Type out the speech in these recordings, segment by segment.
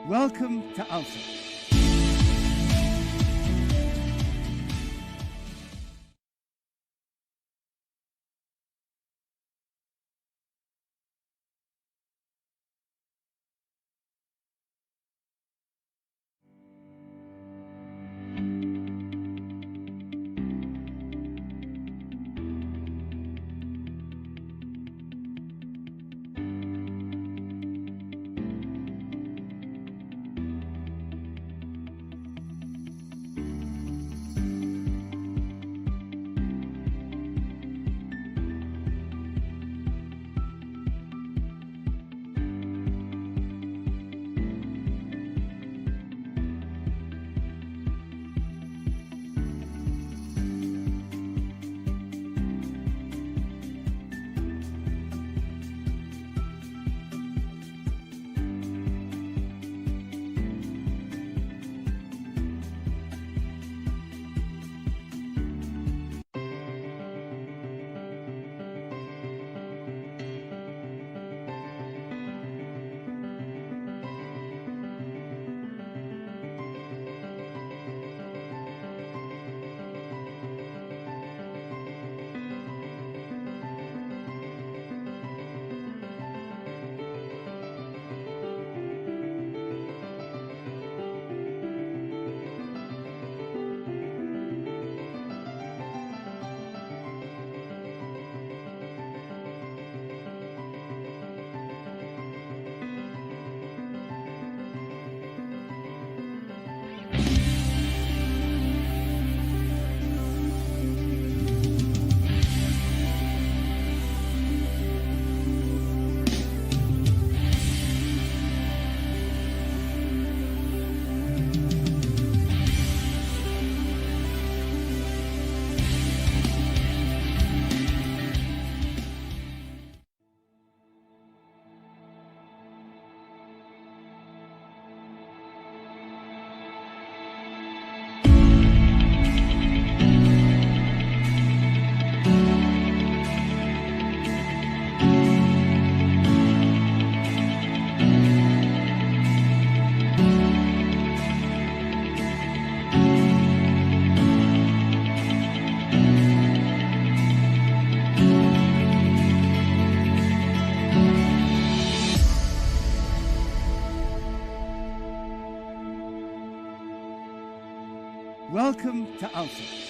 Welcome to Alpha. Welcome to Alpha.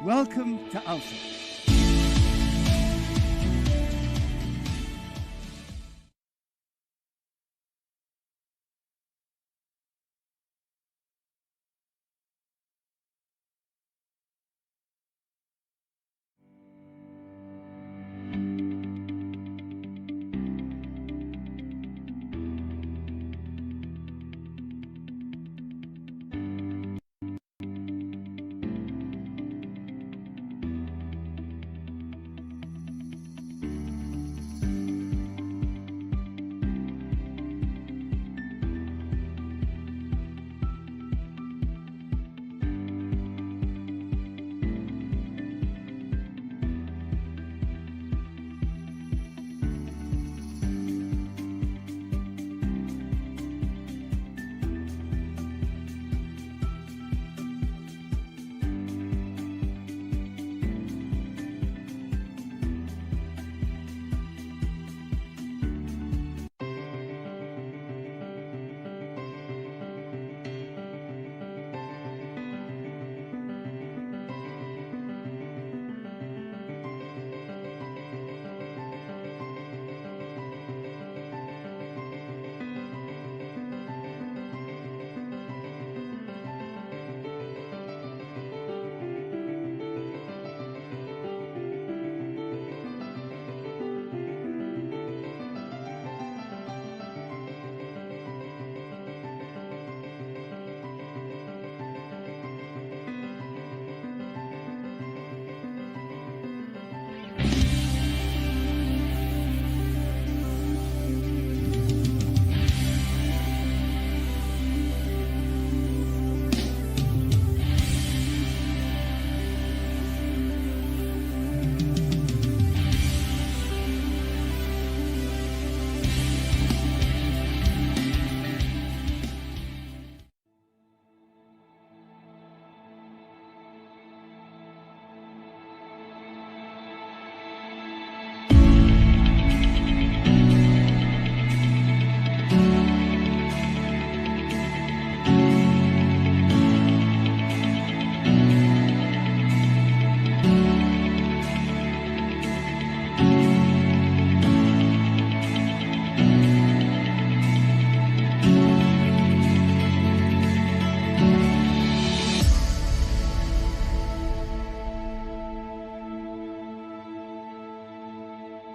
Welcome to Alpha.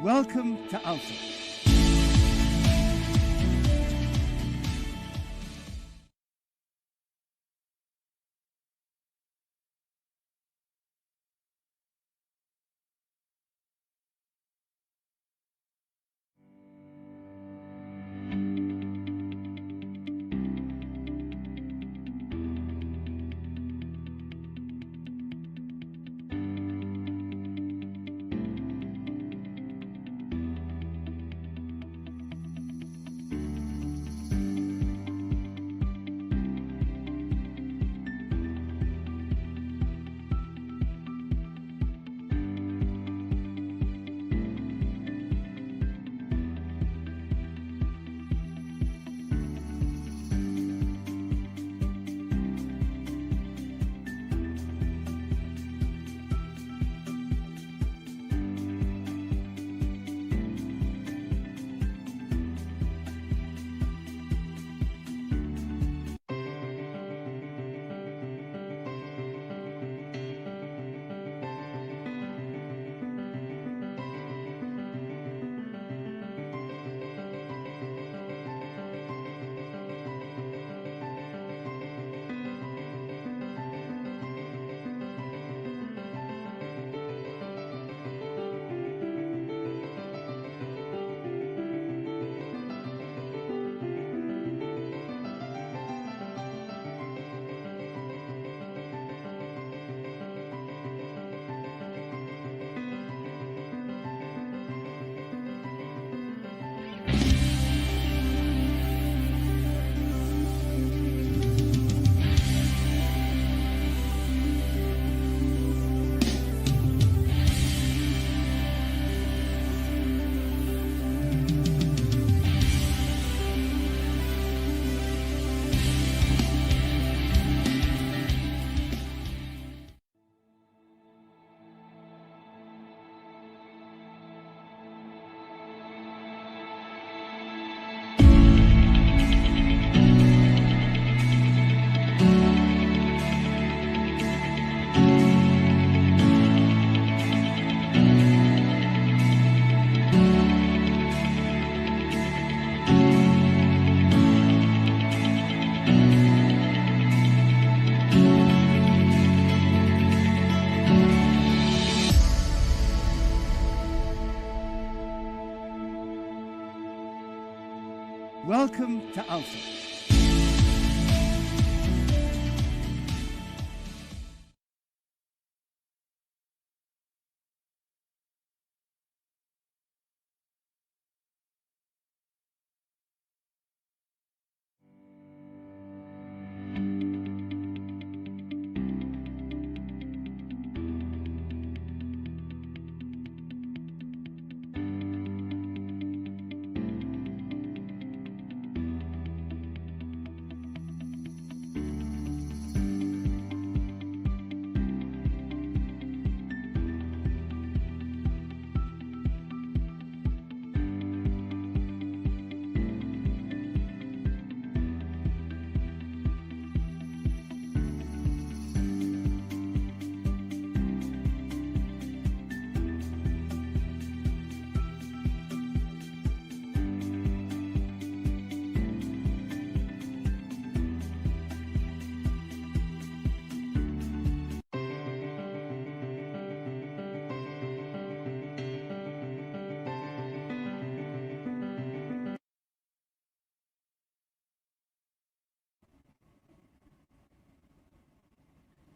Welcome to Alpha. Welcome to Alpha.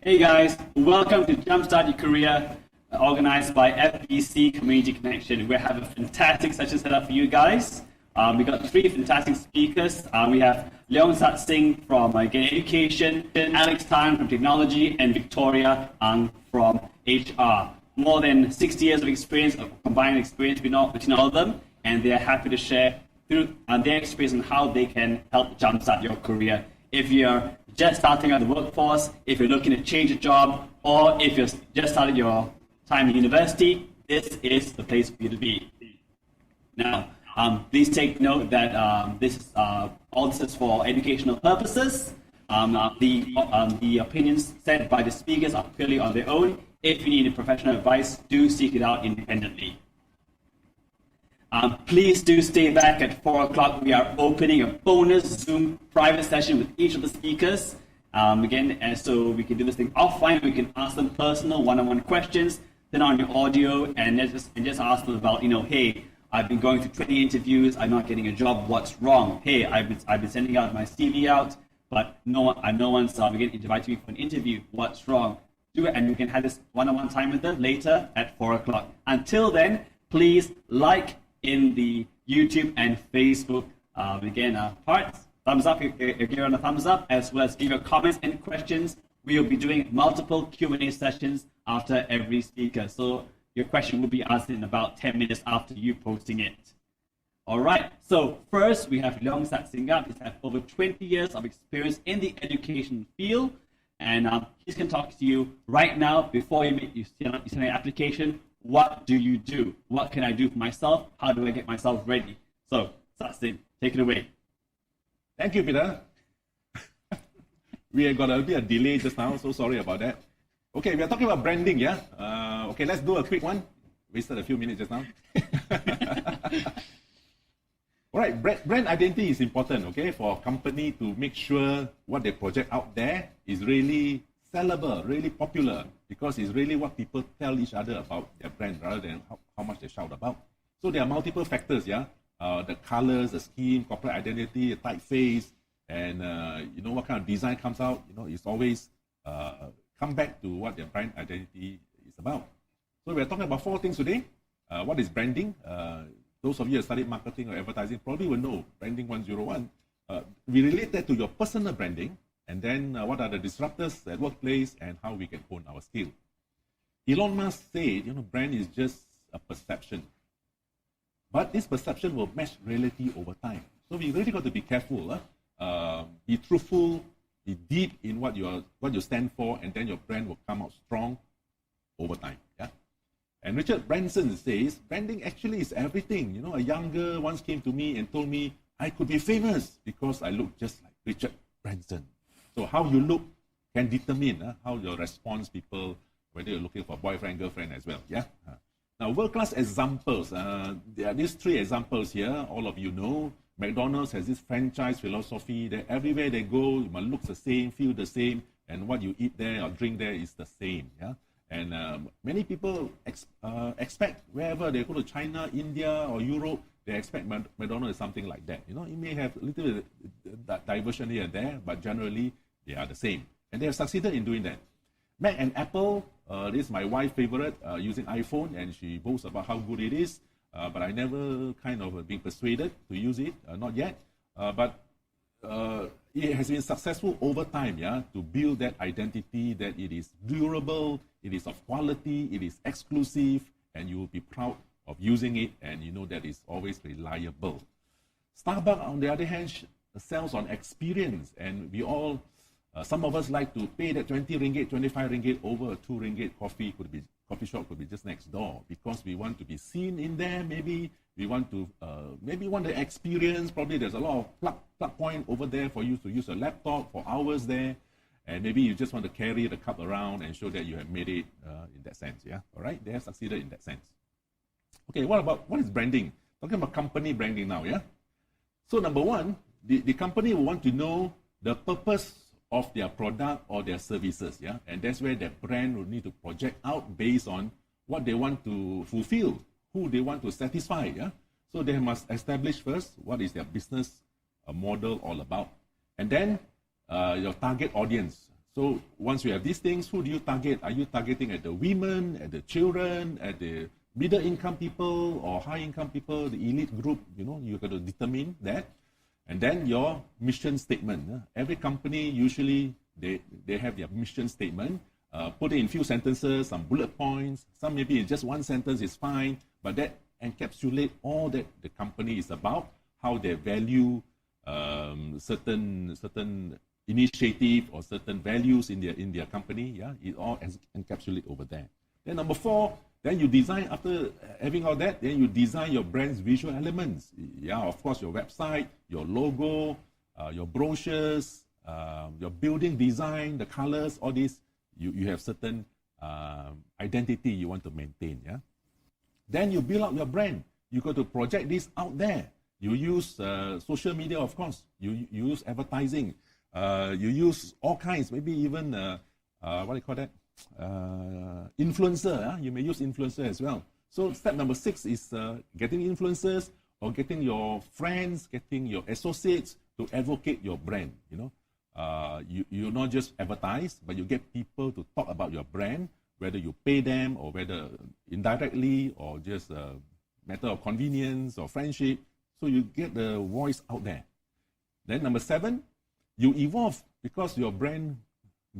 Hey guys, welcome to Jumpstart Your Career, organized by FBC Community Connection. We have a fantastic session set up for you guys. We got three fantastic speakers. We have Leong Sat Singh from Education, Alex Tan from Technology, and Victoria from HR. More than 60 years of experience, of combined experience between all of them, and they are happy to share through their experience on how they can help jumpstart your career. If you're just starting out the workforce, if you're looking to change a job, or if you're just started your time in university, this is the place for you to be. Now, please take note that all this is for educational purposes. The opinions said by the speakers are purely on their own. If you need professional advice, do seek it out independently. Please do stay back at 4 o'clock. We are opening a bonus Zoom private session with each of the speakers. And so we can do this thing offline. We can ask them personal one-on-one questions, turn on your audio, and just ask them about, hey, I've been going through 20 interviews. I'm not getting a job. What's wrong? Hey, I've been sending out my CV out, but no one's invited me for an interview. What's wrong? Do it, and we can have this one-on-one time with them later at 4 o'clock. Until then, please like in the YouTube and Facebook parts. Thumbs up if you're giving a thumbs up, as well as give your comments and questions. We will be doing multiple Q&A sessions after every speaker. So your question will be answered in about 10 minutes after you posting it. All right, so first we have Leong Sat Singh. He's had over 20 years of experience in the education field, and he's going to talk to you right now before you send an application. What do you do? What can I do for myself? How do I get myself ready? So, Sat Singh, take it away. Thank you, Peter. We have got a bit of delay just now, so sorry about that. Okay, we are talking about branding, yeah? Okay, let's do a quick one. Wasted a few minutes just now. All right, brand identity is important, okay, for a company to make sure what they project out there is really sellable, really popular, because it's really what people tell each other about their brand rather than how much they shout about. So there are multiple factors, yeah? The colors, the scheme, corporate identity, the typeface, and what kind of design comes out. It's always come back to what their brand identity is about. So we're talking about 4 things today. What is branding? Those of you who studied marketing or advertising probably will know branding 101. We relate that to your personal branding, and then what are the disruptors at workplace and how we can hone our skill. Elon Musk said, brand is just a perception. But this perception will match reality over time. So we really got to be careful. Be truthful, be deep in what you stand for, and then your brand will come out strong over time. Yeah. And Richard Branson says, branding actually is everything. A younger once came to me and told me I could be famous because I look just like Richard Branson. So how you look can determine how you respond people, whether you're looking for a boyfriend, girlfriend as well. Yeah. Now, world-class examples. There are these 3 examples here. All of you know. McDonald's has this franchise philosophy that everywhere they go, you must look the same, feel the same, and what you eat there or drink there is the same. Yeah. And many people expect wherever they go to China, India, or Europe, they expect McDonald's is something like that. You may have a little diversion here and there, but generally they are the same. And they have succeeded in doing that. Mac and Apple, this is my wife's favorite, using iPhone, and she boasts about how good it is. But I never kind of been persuaded to use it, not yet. But it has been successful over time, to build that identity that it is durable, it is of quality, it is exclusive, and you will be proud of using it, and you know that it's always reliable. Starbucks, on the other hand, sells on experience, and we all, some of us like to pay that 20 ringgit, 25 ringgit over a 2 ringgit coffee shop could be just next door, because we want to be seen in there. Maybe we want to, the experience. Probably there's a lot of plug point over there for you to use a laptop for hours there, and maybe you just want to carry the cup around and show that you have made it in that sense. Yeah, all right, they have succeeded in that sense. Okay, what is branding? Talking about company branding now. Yeah, so number one, the company will want to know the purpose of their product or their services, and that's where their brand will need to project out based on what they want to fulfill, who they want to satisfy, So they must establish first what is their business model all about, and then your target audience. So once you have these things, who do you target? Are you targeting at the women, at the children, at the middle income people or high income people, the elite group? You got to determine that. And then your mission statement. Every company, usually, they have their mission statement. Put it in few sentences, some bullet points. Some maybe in just one sentence is fine. But that encapsulate all that the company is about, how they value certain initiative or certain values in their company. It all encapsulate over there. Then number 4, then you design, after having all that, then you design your brand's visual elements. Of course, your website, your logo, your brochures, your building design, the colors, all this, you have certain identity you want to maintain. Then you build up your brand. You got to project this out there. You use social media, of course. You use advertising. You use all kinds, maybe even, what do you call that? Influencer. You may use influencer as well. So step number 6 is getting influencers or getting your friends, getting your associates to advocate your brand. You not just advertise, but you get people to talk about your brand, whether you pay them or whether indirectly or just a matter of convenience or friendship. So you get the voice out there. Then number 7, you evolve because your brand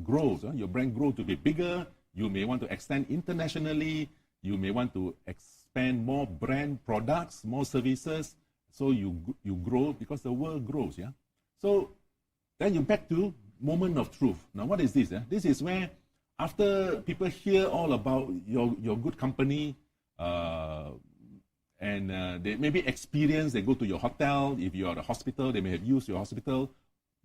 grows. Your brand grows to be bigger. You may want to extend internationally. You may want to expand more brand products, more services. So you grow because the world grows. So then you back to moment of truth. Now what is this? This is where after people hear all about your good company, and they maybe experience, they go to your hotel. If you are a hospital, they may have used your hospital.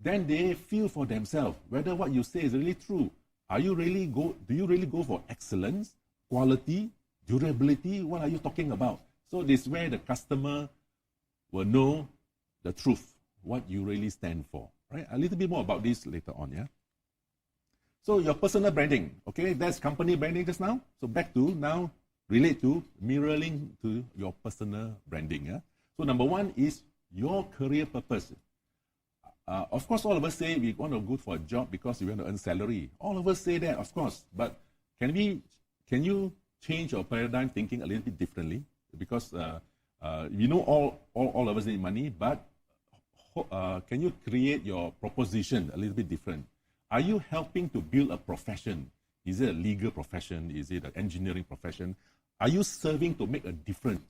Then they feel for themselves whether what you say is really true. Do you really go for excellence, quality, durability? What are you talking about? So this is where the customer will know the truth, what you really stand for. Right? A little bit more about this later on. So your personal branding, okay, that's company branding just now. So back to now, relate to mirroring to your personal branding. So number 1 is your career purpose. Of course, all of us say we want to go for a job because we want to earn salary. All of us say that, of course. But can you change your paradigm thinking a little bit differently? Because we know all of us need money, but can you create your proposition a little bit different? Are you helping to build a profession? Is it a legal profession? Is it an engineering profession? Are you serving to make a difference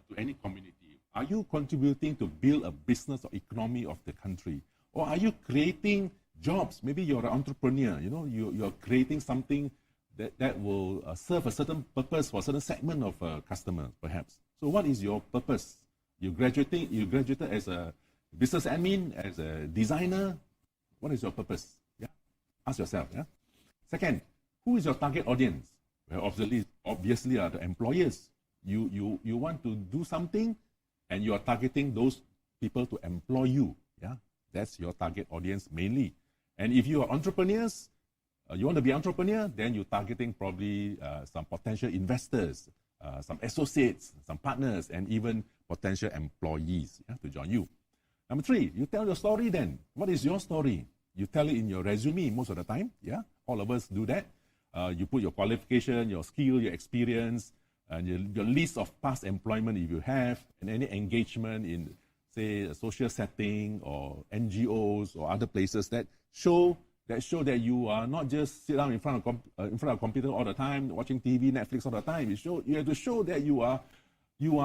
to any community? Are you contributing to build a business or economy of the country? Or are you creating jobs? Maybe you're an entrepreneur, you're creating something that will serve a certain purpose for a certain segment of customers, perhaps. So what is your purpose? You graduated as a business admin, as a designer. What is your purpose? Ask yourself. Second, who is your target audience? Well, obviously are the employers. You want to do something, and you are targeting those people to employ you. That's your target audience mainly. And if you are entrepreneurs, You want to be entrepreneur, then you're targeting probably some potential investors, some associates, some partners, and even potential employees to join you. Number 3, you tell your story then. What is your story? You tell it in your resume most of the time. All of us do that. You put your qualification, your skill, your experience, and your list of past employment if you have, and any engagement in, say, a social setting or NGOs or other places that show that you are not just sit down in front of a computer all the time, watching TV, Netflix all the time. You have to show that you are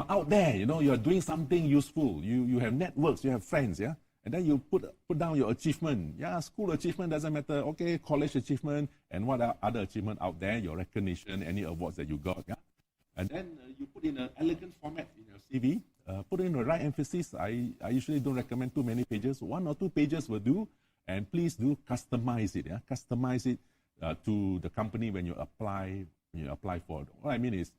out there. You are doing something useful. You have networks, you have friends, and then you put down your achievement. School achievement doesn't matter. Okay, college achievement, and what are other achievement out there? Your recognition, any awards that you got, and then you put in an elegant format in your CV. Put in the right emphasis. I usually don't recommend too many pages. 1 or 2 pages will do. And please do customize it. Customize it to the company when you apply for it. What I mean is,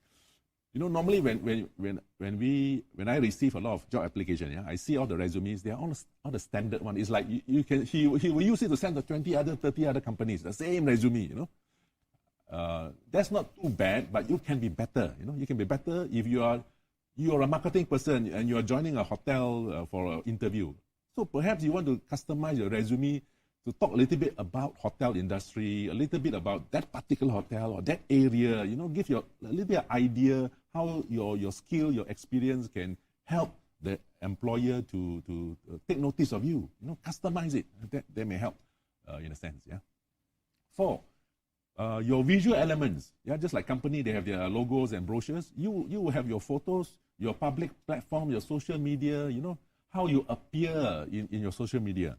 normally when I receive a lot of job application, I see all the resumes. They are all the standard one. It's like he will use it to send to 30 other companies the same resume. That's not too bad, but you can be better. You can be better if you are a marketing person and you are joining a hotel for an interview. So perhaps you want to customize your resume to talk a little bit about hotel industry, a little bit about that particular hotel or that area. Give you a little bit of idea how your skill, your experience can help the employer to take notice of you. Customize it. That may help in a sense. 4, your visual elements. Just like company, they have their logos and brochures. You will have your photos, your public platform, your social media. How you appear in your social media.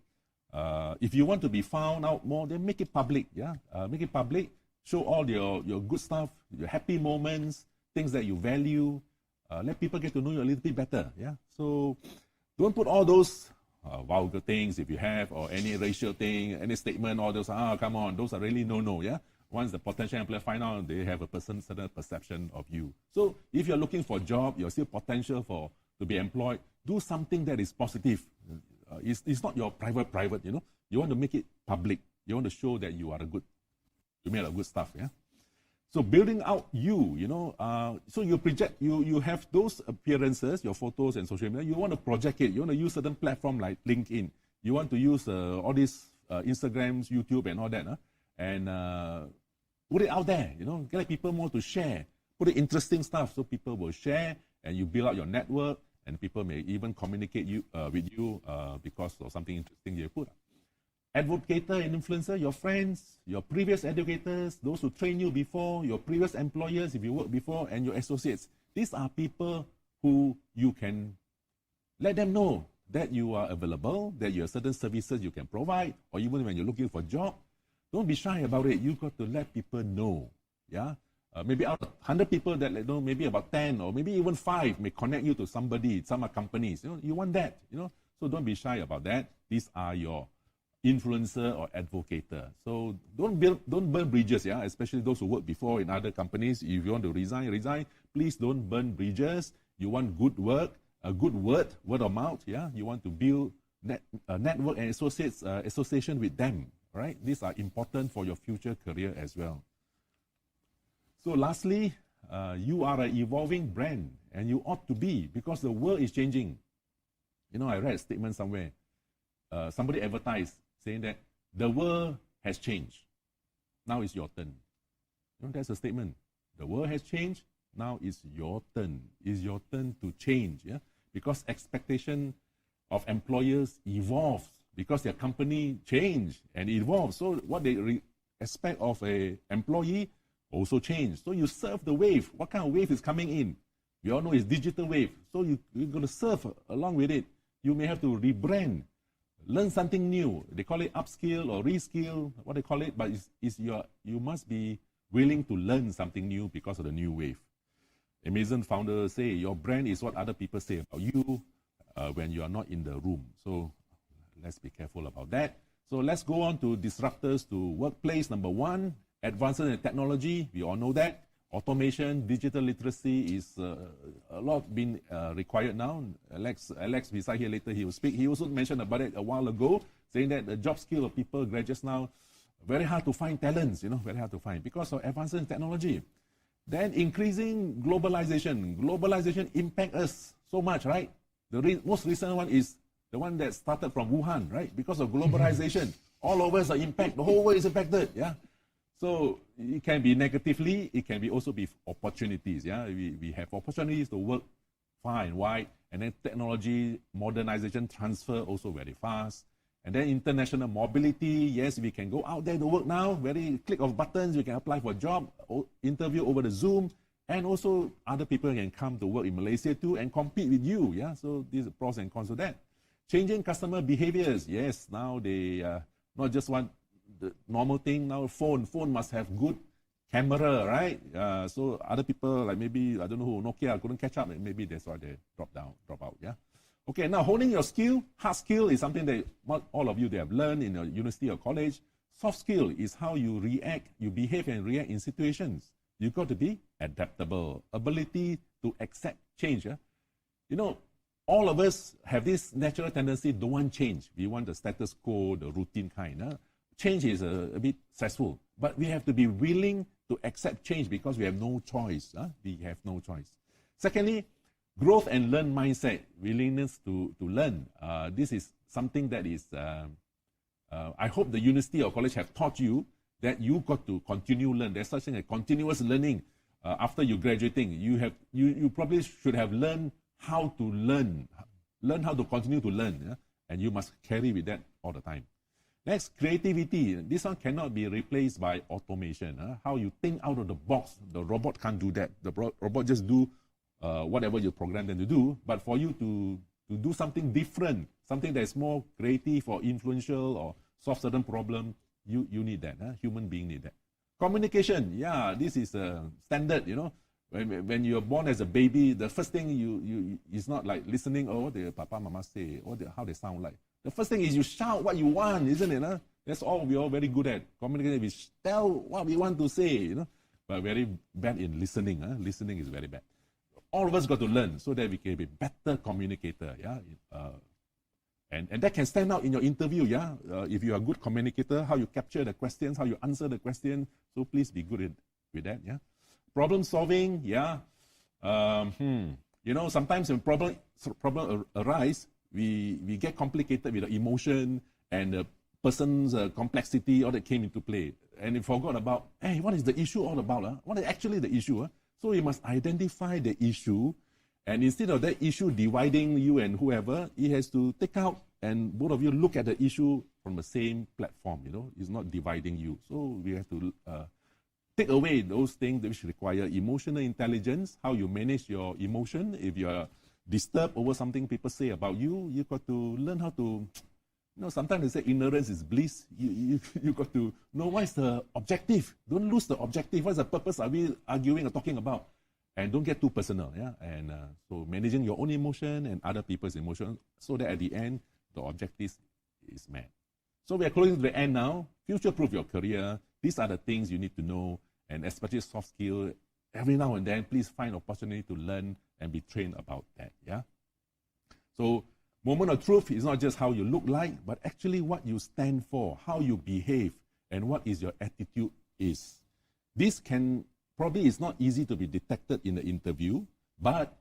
If you want to be found out more, then make it public. Make it public. Show all your good stuff, your happy moments, things that you value. Let people get to know you a little bit better. So don't put all those vulgar things if you have, or any racial thing, any statement, all those. Come on, those are really no. Once the potential employer find out, they have a certain perception of you. So if you're looking for a job, you're still potential to be employed. Do something that is positive. It's not your private. You want to make it public. You want to show that you made a good stuff. So building out so you project, you have those appearances, your photos and social media. You want to project it. You want to use certain platform like LinkedIn. You want to use all these Instagrams, YouTube, and all that, and put it out there. Get people more to share. Put it interesting stuff so people will share, and you build out your network. And people may even communicate with you because of something interesting you put. Advocator and influencer, your friends, your previous educators, those who trained you before, your previous employers if you worked before, and your associates. These are people who you can let them know that you are available, that you have certain services you can provide, or even when you're looking for a job. Don't be shy about it. You've got to let people know. Maybe out of 100 people that maybe about 10 or maybe even 5 may connect you to somebody, some companies. You want that, So don't be shy about that. These are your influencer or advocator. So don't burn bridges, especially those who worked before in other companies. If you want to resign. Please don't burn bridges. You want good work, a good word of mouth, You want to build network and association with them, right? These are important for your future career as well. So lastly, you are an evolving brand, and you ought to be, because the world is changing. I read a statement somewhere. Somebody advertised saying that the world has changed. Now it's your turn. That's a statement. The world has changed. Now it's your turn. It's your turn to change. Because expectation of employers evolves because their company change and evolves. So what they expect of an employee also change. So you surf the wave. What kind of wave is coming in? We all know it's digital wave. So you're going to surf along with it. You may have to rebrand, learn something new. They call it upskill or reskill, what they call it. But you must be willing to learn something new because of the new wave. Amazon founders say your brand is what other people say about you when you are not in the room. So let's be careful about that. So let's go on to disruptors to workplace. Number 1. Advances in technology, we all know that. Automation, digital literacy is a lot being required now. Alex, beside here later, he will speak. He also mentioned about it a while ago, saying that the job skill of people, graduates now, very hard to find talents, very hard to find because of advances in technology. Then increasing globalization. Globalization impacts us so much, right? The most recent one is the one that started from Wuhan, right? Because of globalization, all of us are impacted. The whole world is affected, yeah? So it can be negatively, it can also be opportunities, yeah? We have opportunities to work far and wide, and then technology, modernization, transfer also very fast. And then international mobility, yes, we can go out there to work now, very click of buttons, we can apply for a job, interview over the Zoom, and also other people can come to work in Malaysia too and compete with you, yeah? So these are pros and cons of that. Changing customer behaviors, yes, now they not just want the normal thing, now phone must have good camera, right? So other people, like maybe, I don't know who, Nokia couldn't catch up, and maybe that's why they drop out, yeah? Okay, now honing your skill. Hard skill is something that all of you they have learned in your university or college. Soft skill is how you react, you behave and react in situations. You've got to be adaptable. Ability to accept change. Yeah? All of us have this natural tendency, don't want change. We want the status quo, the routine kind. Change is a bit stressful. But we have to be willing to accept change because we have no choice. We have no choice. Secondly, growth and learn mindset, willingness to learn. This is something that is, I hope the university or college have taught you that you got to continue learn. There's such thing as continuous learning. After you graduating, you probably should have learned how to learn how to continue to learn, yeah? And you must carry with that all the time. Next, creativity. This one cannot be replaced by automation. How you think out of the box. The robot can't do that. The robot just do whatever you program them to do, but for you to do something different, something that is more creative or influential or solve certain problem, you need that. Human being need that. Communication, yeah, this is a standard, When you're born as a baby, the first thing you is not like listening, what the papa, mama say, how they sound like. The first thing is you shout what you want, isn't it? That's all we're all very good at. Communicating, we tell what we want to say, but very bad in listening. Listening is very bad. All of us got to learn so that we can be better communicator, yeah. And that can stand out in your interview, yeah. If you are a good communicator, how you capture the questions, how you answer the question. So please be good with that, yeah. Problem solving, yeah. Sometimes when problem arise, we get complicated with the emotion and the person's complexity, all that came into play, and we forgot about, hey, what is the issue all about? What is actually the issue? So you must identify the issue, and instead of that issue dividing you and whoever, it has to take out and both of you look at the issue from the same platform. It's not dividing you. So we have to take away those things which require emotional intelligence, how you manage your emotion. If you are disturbed over something people say about you, you've got to learn how to, sometimes they say ignorance is bliss. You got to know what is the objective. Don't lose the objective. What is the purpose are we arguing or talking about? And don't get too personal, yeah? And so managing your own emotion and other people's emotion so that at the end, the objective is met. So we are closing to the end now. Future-proof your career. These are the things you need to know, and especially soft skill. Every now and then, please find opportunity to learn and be trained about that, yeah? So moment of truth is not just how you look like, but actually what you stand for, how you behave, and what is your attitude is. This probably is not easy to be detected in the interview, but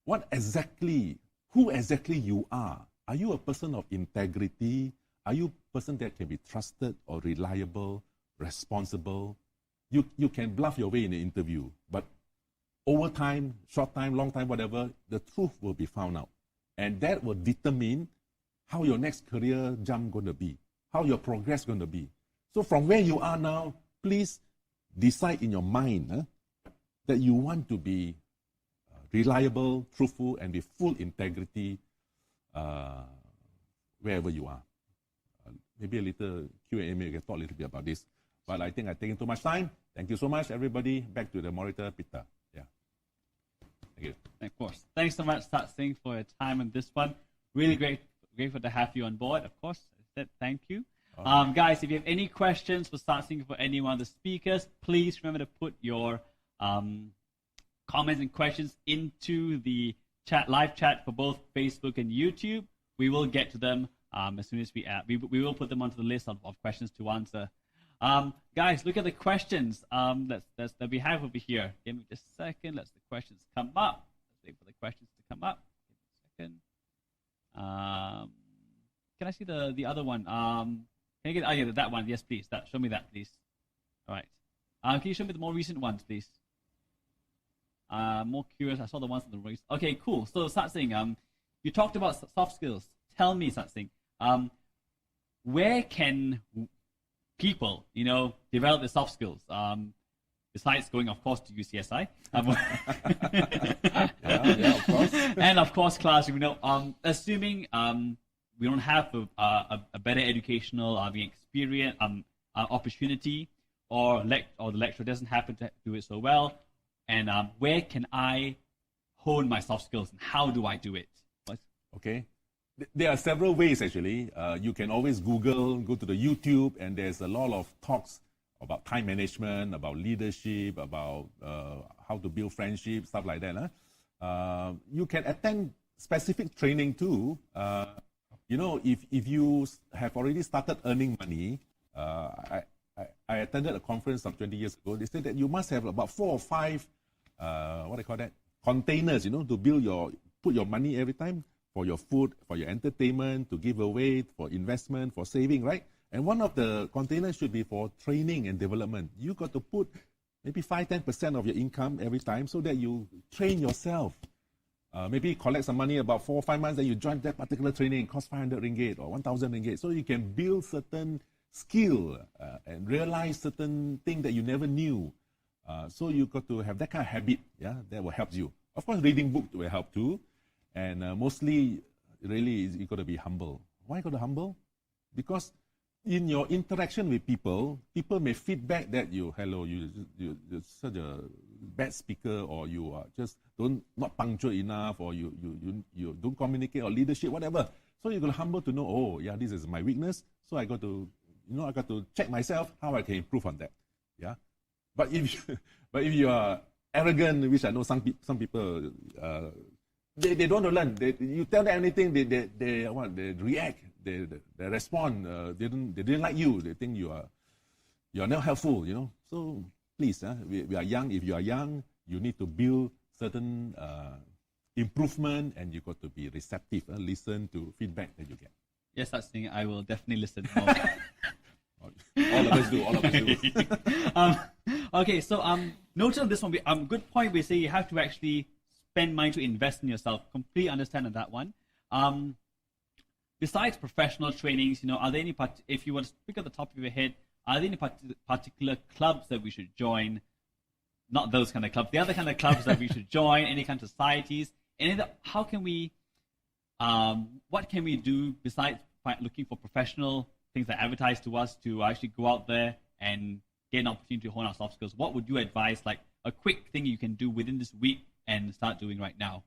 who exactly you are? Are you a person of integrity? Are you a person that can be trusted or reliable, responsible? You can bluff your way in the interview, but over time, short time, long time, whatever, the truth will be found out. And that will determine how your next career jump going to be, how your progress going to be. So from where you are now, please decide in your mind that you want to be reliable, truthful, and with full integrity wherever you are. Maybe a little Q&A, we can talk a little bit about this. But I think I've taken too much time. Thank you so much, everybody. Back to the moderator, Peter. Yeah. Thank you. Of course. Thanks so much, Sat Singh, for your time on this one. Really grateful to have you on board, of course. I said thank you. Guys, if you have any questions for Sat Singh, for any one of the speakers, please remember to put your comments and questions into the live chat for both Facebook and YouTube. We will get to them as soon as we will put them onto the list of questions to answer. Guys, look at the questions that we have over here. Give me just a second. Let the questions come up. Let's wait for the questions to come up. Give me a second. Can I see the other one? Can I get? Oh yeah, that one. Yes, please. Show me that, please. All right. Can you show me the more recent ones, please? More curious. I saw the ones in the race. Okay, cool. So Satsing, you talked about soft skills. Tell me, Satsing, where can people, develop their soft skills? Besides going, of course, to UCSI. Yeah, of course. And of course, classroom. Assuming we don't have a better educational experience, opportunity, or the lecturer doesn't happen to do it so well, and where can I hone my soft skills, and how do I do it? Okay. There are several ways, actually. You can always go to the YouTube, and there's a lot of talks about time management, about leadership, about how to build friendship, stuff like that. You can attend specific training too. If you have already started earning money, I attended a conference some 20 years ago. They said that you must have about 4 or 5, containers, to put your money every time, for your food, for your entertainment, to give away, for investment, for saving, right? And one of the containers should be for training and development. You got to put maybe 5-10% of your income every time so that you train yourself. Maybe collect some money about 4 or 5 months, then you join that particular training. It costs 500 ringgit or 1,000 ringgit. So you can build certain skill and realize certain things that you never knew. So you got to have that kind of habit, that will help you. Of course, reading books will help too. And mostly, really, you got to be humble. Why got to humble? Because in your interaction with people may feedback that you're such a bad speaker, or you are just not punctual enough, or you don't communicate, or leadership, whatever. So you got to humble to know, this is my weakness. So I got to check myself how I can improve on that. Yeah. But if you are arrogant, which I know some people. They don't learn. You tell them anything, they react, they respond. They didn't like you. They think you're not helpful. So please, we are young. If you are young, you need to build certain improvement, and you got to be receptive. Listen to feedback that you get. Yes, that's the thing. I will definitely listen more. All of us do. Okay, so note on this one. Good point. We say you have to actually spend money to invest in yourself. Completely understand on that one. Besides professional trainings, are there any if you want to pick up the top of your head, are there any particular clubs that we should join? Not those kind of clubs. The other kind of clubs that we should join. Any kind of societies. How can we? What can we do besides looking for professional things that advertise to us to actually go out there and get an opportunity to hone our soft skills? What would you advise? Like a quick thing you can do within this week and start doing right now?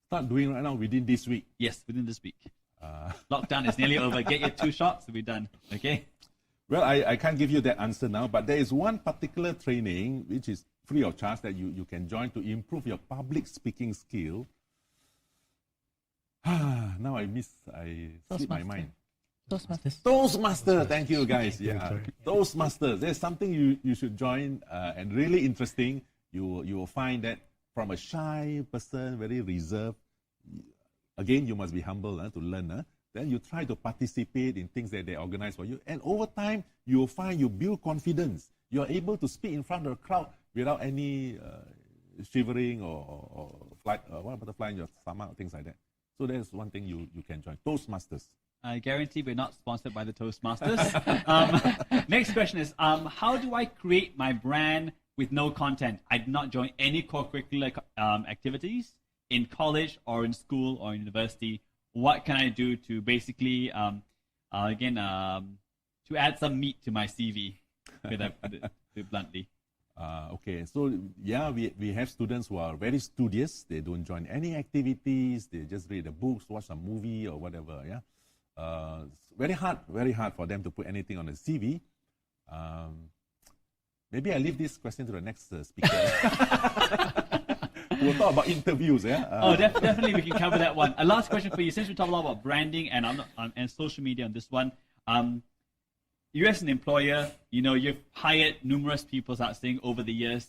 Start doing right now within this week? Yes, within this week. Lockdown is nearly over. Get your 2 shots and we're done. Okay? Well, I can't give you that answer now, but there is one particular training which is free of charge that you can join to improve your public speaking skill. Now I slip my mind. Toastmaster, thank you guys. Yeah, Toastmasters. There's something you should join, and really interesting. You will find that from a shy person, very reserved. Again, you must be humble to learn. Then you try to participate in things that they organize for you, and over time you will find you build confidence. You are able to speak in front of a crowd without any shivering or butterfly in your stomach, things like that. So there's one thing you can join. Toastmasters. I guarantee we're not sponsored by the Toastmasters. Next question is, how do I create my brand with no content? I did not join any co-curricular activities in college or in school or university. What can I do to basically, to add some meat to my CV, put it bluntly? Okay, so yeah, we have students who are very studious. They don't join any activities. They just read the books, watch a movie or whatever. Yeah, very hard for them to put anything on the CV. Maybe I leave this question to the next speaker. We'll talk about interviews. Yeah. Definitely we can cover that one. A last question for you, since we talk a lot about branding and social media on this one. You as an employer, you've hired numerous people, saying over the years.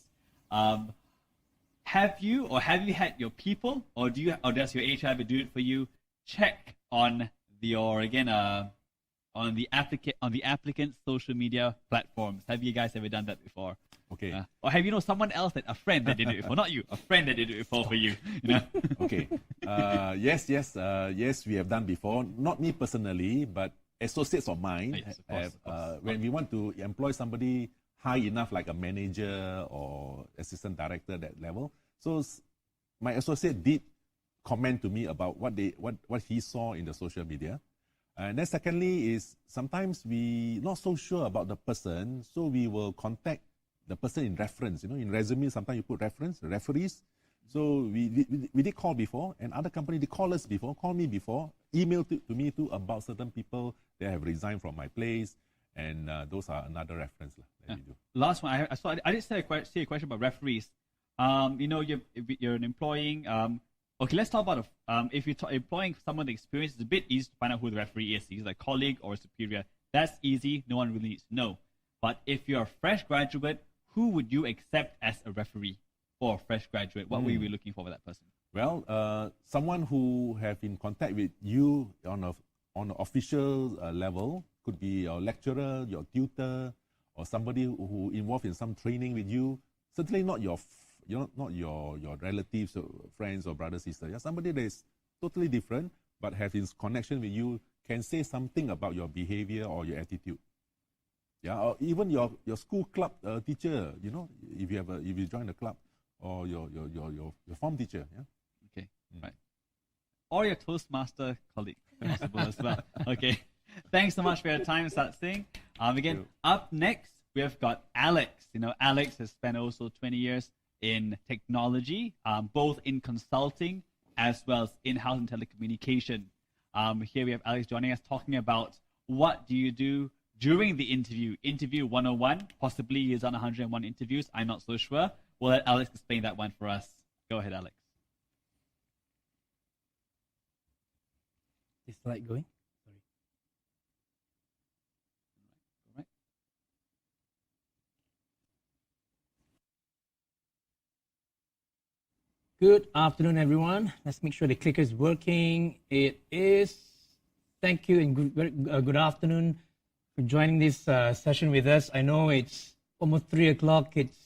Have you had your people, or does your HR do it for you? Check on on the applicant's social media platforms. Have you guys ever done that before? Okay. Or have someone else a friend that did it before? Not you, a friend that did it before for you. Okay. Yes, we have done before. Not me personally, but associates of mine have, when we want to employ somebody high enough, like a manager or assistant director, that level. So my associate did comment to me about what he saw in the social media. And then secondly is sometimes we not so sure about the person, so we will contact the person in reference. In resume, sometimes you put referees. So we did call before, and other company, they call me before, email to me too about certain people that have resigned from my place, and those are another reference that we do. Last one, I did say a question about referees. You're an employing. Okay, let's talk about if you're employing someone with experience, it's a bit easy to find out who the referee is. He's a colleague or a superior. That's easy. No one really needs to know. But if you're a fresh graduate, who would you accept as a referee for a fresh graduate? What would you be looking for with that person? Well, someone who have in contact with you on an official level, could be your lecturer, your tutor, or somebody who involved in some training with you. Certainly not your relatives or friends or brother, sister. Yeah, somebody that is totally different but have his connection with you, can say something about your behavior or your attitude. Yeah, or even your school club teacher, if you join the club, or your form teacher. Yeah. Okay. Right. Or your Toastmaster colleague, possible as well. Okay. Thanks so much for your time, Satsing. Again, up next we have got Alex. Alex has spent also 20 years in technology, both in consulting as well as in-house and telecommunication. Here we have Alex joining us, talking about what do you do during the interview 101. Possibly he's done 101 interviews. I'm not so sure. We'll let Alex explain that one for us. Go ahead, Alex. Is the light going? Sorry. All right. Good afternoon, everyone. Let's make sure the clicker is working. It is. Thank you and good afternoon for joining this session with us. I know it's almost 3 o'clock. It's,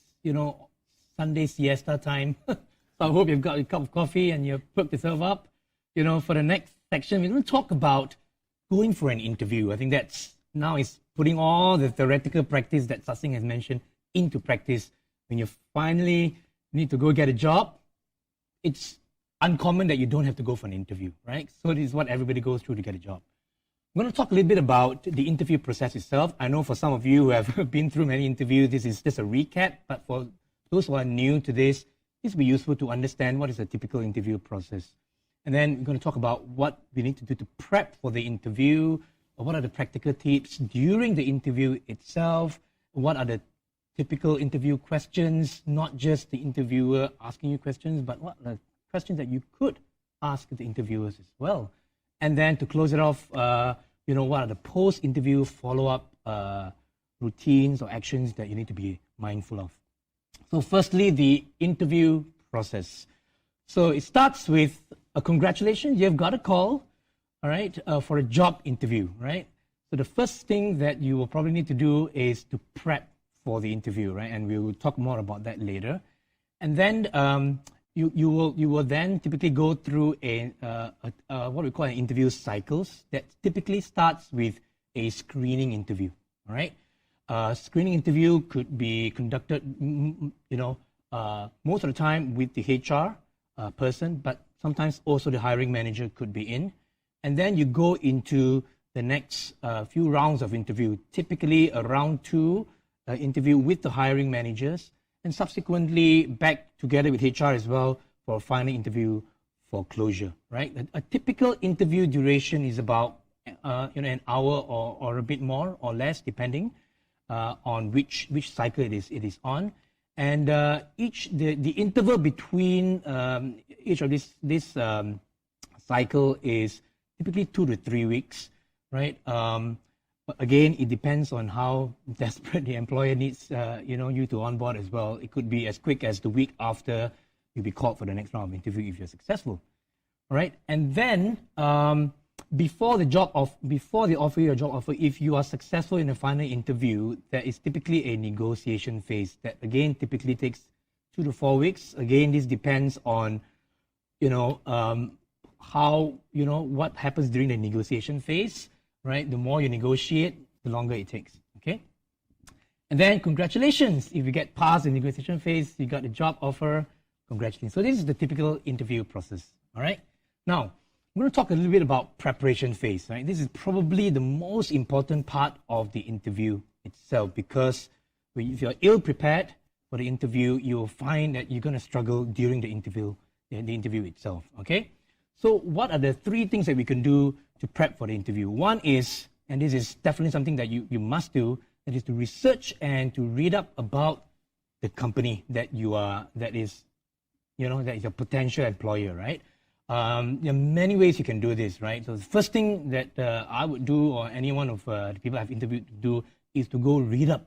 Sunday siesta time. So I hope you've got a cup of coffee and you've perked yourself up. For the next section, we're going to talk about going for an interview. I think that's now is putting all the theoretical practice that Satsing has mentioned into practice. When you finally need to go get a job, it's uncommon that you don't have to go for an interview, right? So this is what everybody goes through to get a job. I'm going to talk a little bit about the interview process itself. I know for some of you who have been through many interviews, this is just a recap, but for those who are new to this will be useful to understand what is a typical interview process. And then we're going to talk about what we need to do to prep for the interview, or what are the practical tips during the interview itself, what are the typical interview questions, not just the interviewer asking you questions, but what are the questions that you could ask the interviewers as well. And then to close it off, what are the post-interview follow-up routines or actions that you need to be mindful of. So firstly, the interview process. So it starts with a congratulations, you've got a call, all right, for a job interview, right? So the first thing that you will probably need to do is to prep for the interview, right? And we will talk more about that later. And then you will then typically go through what we call an interview cycles that typically starts with a screening interview, all right? Screening interview could be conducted, most of the time with the HR person, but sometimes also the hiring manager could be in. And then you go into the next few rounds of interview, typically a round 2 interview with the hiring managers, and subsequently back together with HR as well for a final interview for closure, right? A typical interview duration is about an hour or a bit more or less, depending on which cycle it is on. And the interval between each of this cycle is typically 2 to 3 weeks, right? But again, it depends on how desperate the employer needs you to onboard as well. It could be as quick as the week after you'll be called for the next round of interview if you're successful. All right, and then before they offer you a job offer, if you are successful in the final interview, there is typically a negotiation phase that again typically takes 2 to 4 weeks. Again, this depends on how what happens during the negotiation phase, right? The more you negotiate, the longer it takes. Okay, and then congratulations if you get past the negotiation phase, you got a job offer. Congratulations. So this is the typical interview process. All right. Now, I'm going to talk a little bit about preparation phase, right? This is probably the most important part of the interview itself, because if you're ill prepared for the interview, you'll find that you're going to struggle during the interview itself, okay? So what are the 3 things that we can do to prep for the interview? One is, and this is definitely something that you must do, that is to research and to read up about the company that is your potential employer, right? There are many ways you can do this, right? So the first thing that I would do, or any one of the people I've interviewed do, is to go read up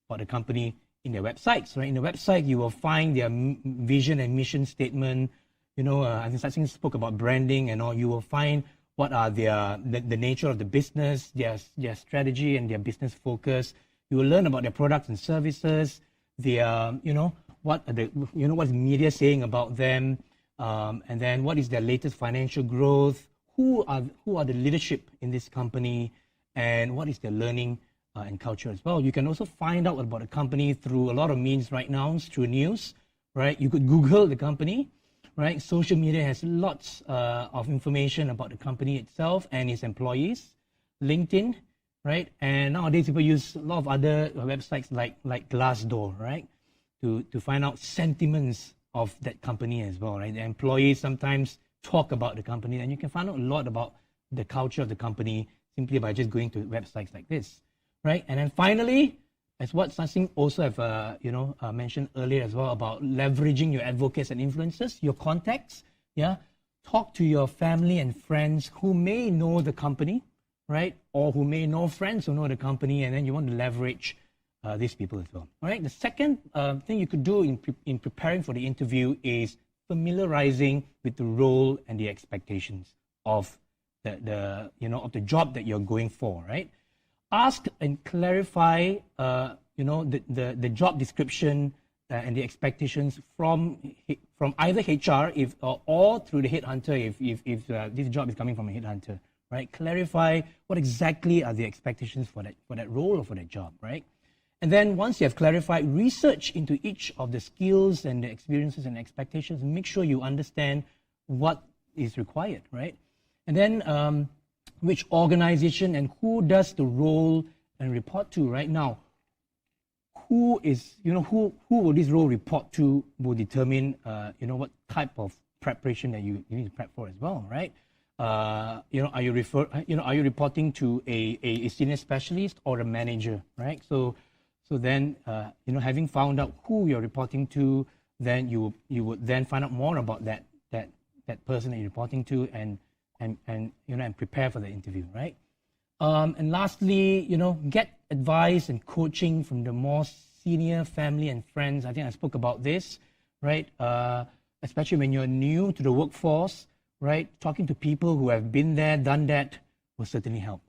about the company in their websites, right? In the website, you will find their vision and mission statement. I think Sachin spoke about branding and all. You will find what are the nature of the business, their strategy and their business focus. You will learn about their products and services, what is media saying about them, and then what is their latest financial growth, who are the leadership in this company, and what is their learning and culture as well. You can also find out about the company through a lot of means right now, through news, right? You could Google the company, right? Social media has lots of information about the company itself and its employees. LinkedIn, right? And nowadays people use a lot of other websites like Glassdoor, right? To find out sentiments of that company as well, right? The employees sometimes talk about the company, and you can find out a lot about the culture of the company simply by just going to websites like this, right? And then finally, as what Sachin also have mentioned earlier as well, about leveraging your advocates and influencers, your contacts, yeah? Talk to your family and friends who may know the company, right? Or who may know friends who know the company, and then you want to leverage these people as well. All right. The second thing you could do in preparing for the interview is familiarizing with the role and the expectations of of the job that you're going for. Right. Ask and clarify the job description and the expectations from either HR or through the headhunter if this job is coming from a headhunter. Right. Clarify what exactly are the expectations for that role or for that job. Right. And then once you have clarified, research into each of the skills and the experiences and expectations, and make sure you understand what is required, right? And then which organization and who does the role and report to, right? Now, who will this role report to will determine, what type of preparation that you need to prep for as well, right? Are you reporting to a senior specialist or a manager, right? So then, having found out who you're reporting to, then you would then find out more about that person that you're reporting to, and prepare for the interview, right? And lastly, get advice and coaching from the more senior family and friends. I think I spoke about this, right? Especially when you're new to the workforce, right? Talking to people who have been there, done that will certainly help.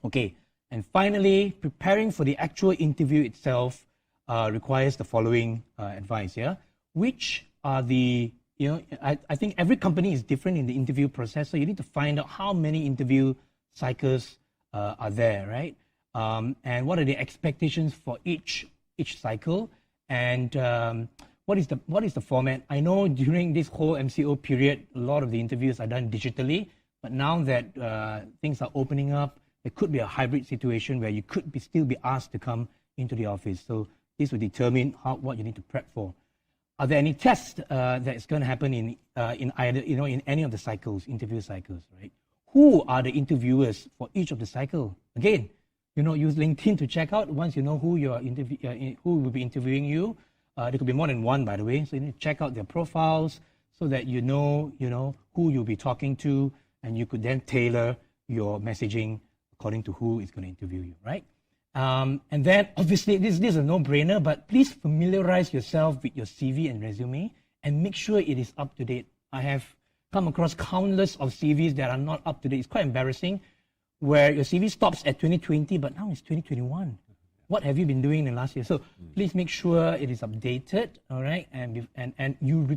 Okay. And finally, preparing for the actual interview itself requires the following advice, yeah? Which are the, I think every company is different in the interview process, so you need to find out how many interview cycles are there, right? And what are the expectations for each cycle, and what is the format? I know during this whole MCO period, a lot of the interviews are done digitally, but now that things are opening up, there could be a hybrid situation where you could still be asked to come into the office. So this will determine what you need to prep for. Are there any tests that is going to happen in either in any of the interview cycles, right? Who are the interviewers for each of the cycle? Again, use LinkedIn to check out once you know who will be interviewing you. There could be more than one, by the way. So you need to check out their profiles so that you know who you'll be talking to, and you could then tailor your messaging according to who is going to interview you, right? And then obviously this is a no-brainer, but please familiarize yourself with your CV and resume and make sure it is up to date. I have come across countless of CVs that are not up to date. It's quite embarrassing, where your CV stops at 2020, but now it's 2021. What have you been doing in the last year? So please make sure it is updated, all right? And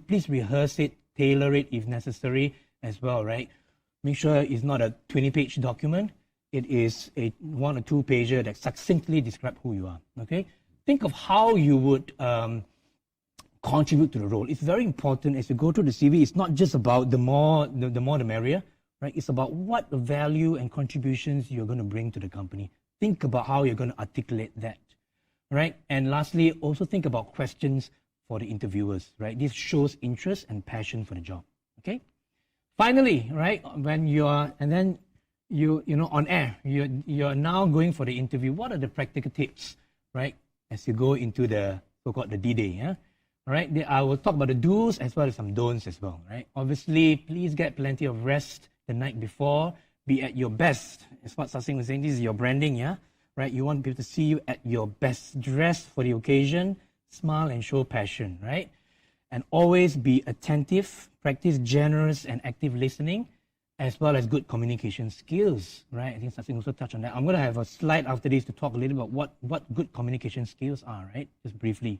please rehearse it, tailor it if necessary as well, right? Make sure it's not a 20-page document. It is a 1 or 2 pager that succinctly describe who you are, okay? Think of how you would contribute to the role. It's very important as you go through the CV. It's not just about the more the merrier, right? It's about what value and contributions you're going to bring to the company. Think about how you're going to articulate that, right? And lastly, also think about questions for the interviewers, right? This shows interest and passion for the job, okay? Finally, right, when you're on air, you're now going for the interview. What are the practical tips, right, as you go into the so-called the D-Day, yeah? All right, I will talk about the do's as well as some don'ts as well, right? Obviously, please get plenty of rest the night before. Be at your best. As what Sasing was saying, this is your branding, yeah? Right? You want people to see you at your best. Dress for the occasion, smile and show passion, right? And always be attentive, practice generous and active listening, as well as good communication skills, right? I think Sasing also touched on that. I'm going to have a slide after this to talk a little about what good communication skills are, right? Just briefly.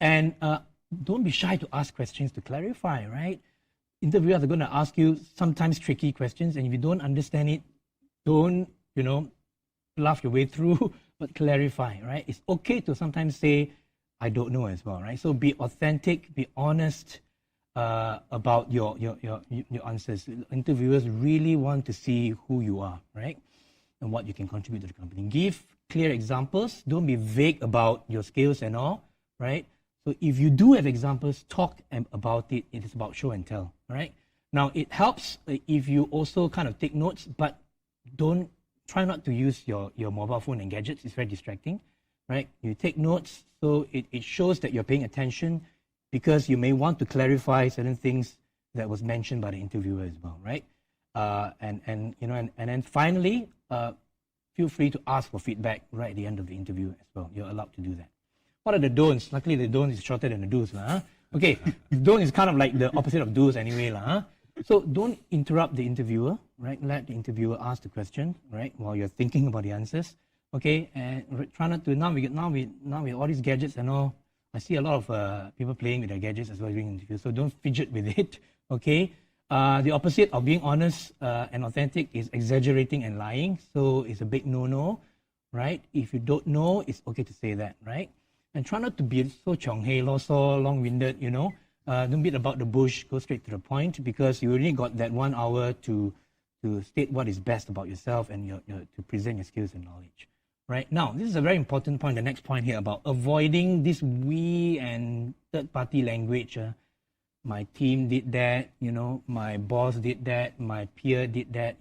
And don't be shy to ask questions to clarify, right? Interviewers are going to ask you sometimes tricky questions, and if you don't understand it, don't, bluff your way through, but clarify, right? It's okay to sometimes say, I don't know as well, right? So be authentic, be honest about your answers. Interviewers really want to see who you are, right? And what you can contribute to the company. Give clear examples. Don't be vague about your skills and all, right? So if you do have examples, talk about it. It is about show and tell, right? Now, it helps if you also kind of take notes, but try not to use your mobile phone and gadgets. It's very distracting, right? You take notes, so it shows that you're paying attention, because you may want to clarify certain things that was mentioned by the interviewer as well, right? And then finally, feel free to ask for feedback right at the end of the interview as well. You're allowed to do that. What are the don'ts? Luckily, the don'ts is shorter than the do's. Huh? Okay, don't is kind of like the opposite of do's anyway. Huh? So don't interrupt the interviewer, right? Let the interviewer ask the question, right, while you're thinking about the answers. Okay, and try not to, now with all these gadgets and all, I see a lot of people playing with their gadgets as well during interviews, so don't fidget with it, okay? The opposite of being honest and authentic is exaggerating and lying, so it's a big no-no, right? If you don't know, it's okay to say that, right? And try not to be so chong-hei, long-winded, don't beat about the bush, go straight to the point, because you already got that 1 hour to state what is best about yourself and to present your skills and knowledge. Right? Now, this is a very important point, the next point here, about avoiding this we and third-party language. My team did that, my boss did that, my peer did that,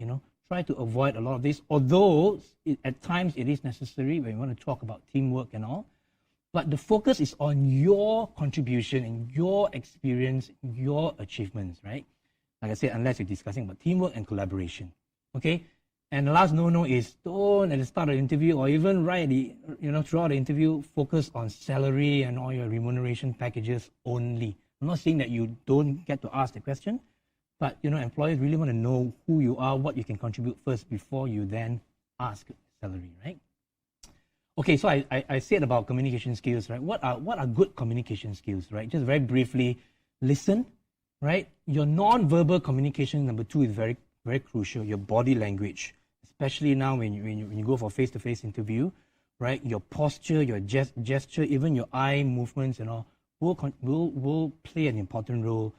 Try to avoid a lot of this, although at times it is necessary when you want to talk about teamwork and all. But the focus is on your contribution and your experience, your achievements, right? Like I said, unless you're discussing about teamwork and collaboration, okay? And the last no-no is don't, at the start of the interview or even right at throughout the interview, focus on salary and all your remuneration packages only. I'm not saying that you don't get to ask the question, but employers really want to know who you are, what you can contribute first before you then ask salary, right? Okay, so I said about communication skills, right? What are good communication skills, right? Just very briefly, listen, right? Your non-verbal communication, number 2, is very, very crucial. Your body language, especially now when you go for face-to-face interview, right? Your posture, your gesture, even your eye movements and all will play an important role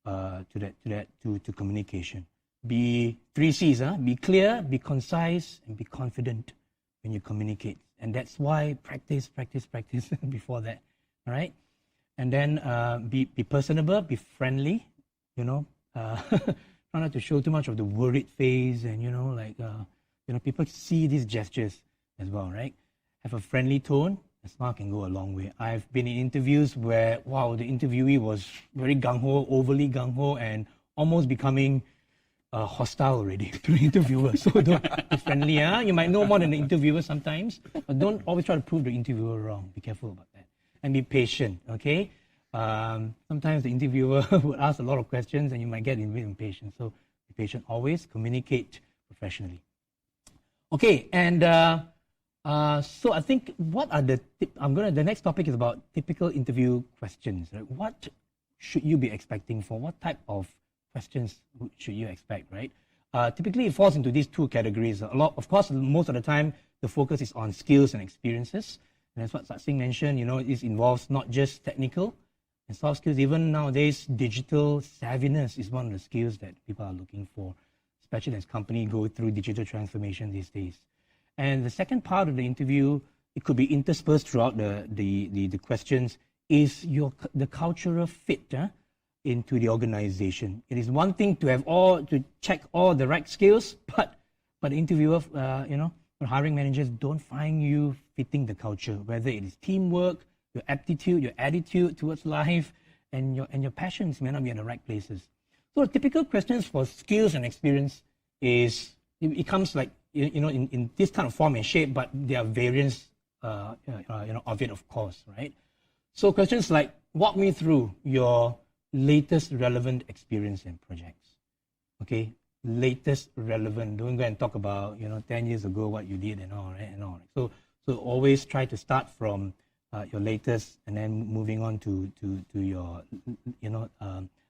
to communication. Be 3 C's, be clear, be concise, and be confident when you communicate. And that's why practice before that, all right? And then be personable, be friendly, try not to show too much of the worried face and, people see these gestures as well, right? Have a friendly tone, a smile can go a long way. I've been in interviews where, wow, the interviewee was very gung-ho, overly gung-ho, and almost becoming hostile already to the interviewer. So don't be friendly. You might know more than the interviewer sometimes, but don't always try to prove the interviewer wrong. Be careful about that. And be patient, okay? Sometimes the interviewer would ask a lot of questions and you might get a bit impatient. So be patient always, communicate professionally. Okay, and so I think what are the the next topic is about typical interview questions. Right? What should you be expecting for? What type of questions should you expect, right? Typically, it falls into these two categories. Of course, most of the time, the focus is on skills and experiences. And that's what Sat Singh mentioned, it involves not just technical and soft skills. Even nowadays, digital savviness is one of the skills that people are looking for, especially as companies go through digital transformation these days. And the second part of the interview, it could be interspersed throughout the questions, is the cultural fit into the organization. It is one thing to check all the right skills, but the interviewer, the hiring managers don't find you fitting the culture, whether it is teamwork, your aptitude, your attitude towards life, and your passions may not be in the right places. So the typical questions for skills and experience is, it comes like, in this kind of form and shape, but there are variants, of it, of course, right? So questions like, walk me through your latest relevant experience and projects. Okay, latest relevant. Don't go and talk about 10 years ago what you did and all, right? And all. So always try to start from your latest and then moving on to your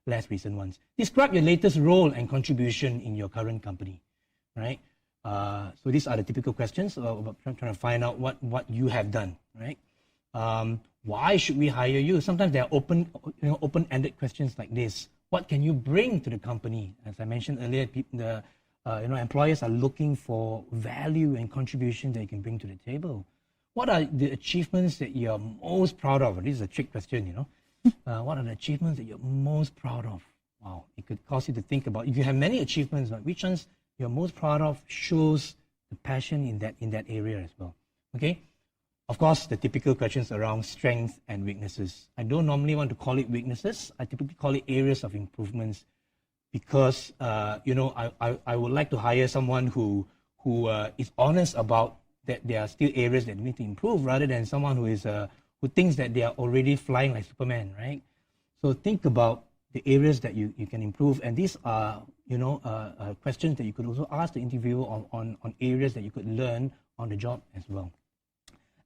less recent ones. Describe your latest role and contribution in your current company, right? So these are the typical questions about trying to find out what you have done, right? Why should we hire you? Sometimes there are open-ended questions like this. What can you bring to the company? As I mentioned earlier, employers are looking for value and contribution that you can bring to the table. What are the achievements that you're most proud of? This is a trick question, What are the achievements that you're most proud of? Wow, it could cause you to think about, if you have many achievements, which ones you're most proud of shows the passion in that area as well. Okay? Of course, the typical questions around strengths and weaknesses. I don't normally want to call it weaknesses. I typically call it areas of improvements because, I would like to hire someone who is honest about that there are still areas that need to improve rather than someone who thinks that they are already flying like Superman, right? So think about the areas that you can improve, and these are questions that you could also ask the interviewer on areas that you could learn on the job as well.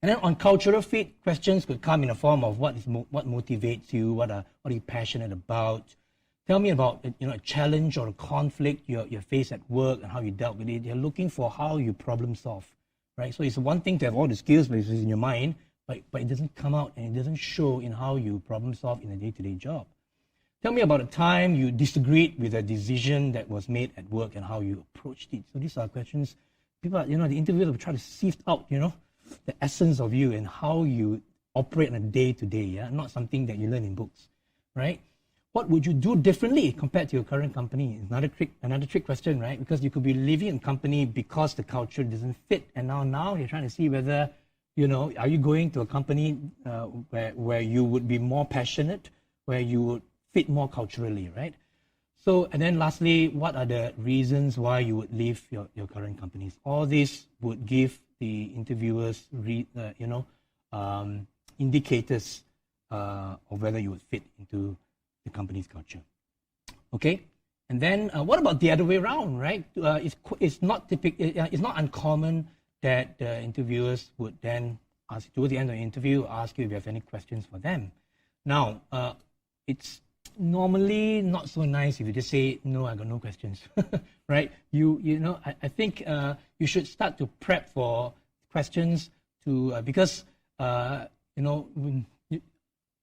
And then on cultural fit, questions could come in the form of what motivates you, what are you passionate about. Tell me about a challenge or a conflict you faced at work and how you dealt with it. They're looking for how you problem solve, right? So it's one thing to have all the skills bases in your mind, but it doesn't come out and it doesn't show in how you problem solve in a day-to-day job. Tell me about a time you disagreed with a decision that was made at work and how you approached it. So these are questions people, the interviewers will try to sift out, the essence of you and how you operate on a day-to-day, not something that you learn in books, right? What would you do differently compared to your current company? Another trick question, right? Because you could be leaving a company because the culture doesn't fit, and now you're trying to see whether, are you going to a company where you would be more passionate, where you would fit more culturally, right? So, and then lastly, what are the reasons why you would leave your current companies? All this would give the interviewers, indicators of whether you would fit into the company's culture. Okay, and then what about the other way around, right? It's not uncommon that the interviewers would then ask towards the end of the interview, ask you if you have any questions for them. Now, it's normally not so nice if you just say, no, I got no questions, right? I think you should start to prep for questions because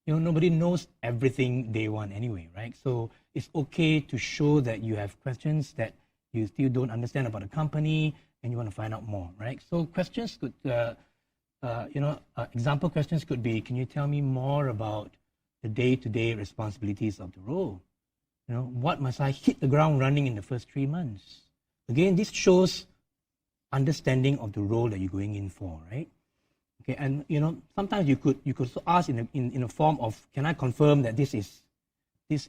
nobody knows everything day one anyway, right? So it's okay to show that you have questions that you still don't understand about the company and you want to find out more, right? So questions could, example questions could be, can you tell me more about the day-to-day responsibilities of the role? What must I hit the ground running in the first 3 months? Again, this shows understanding of the role that you're going in for, right? Okay, and sometimes you could also ask in a form of, can I confirm that this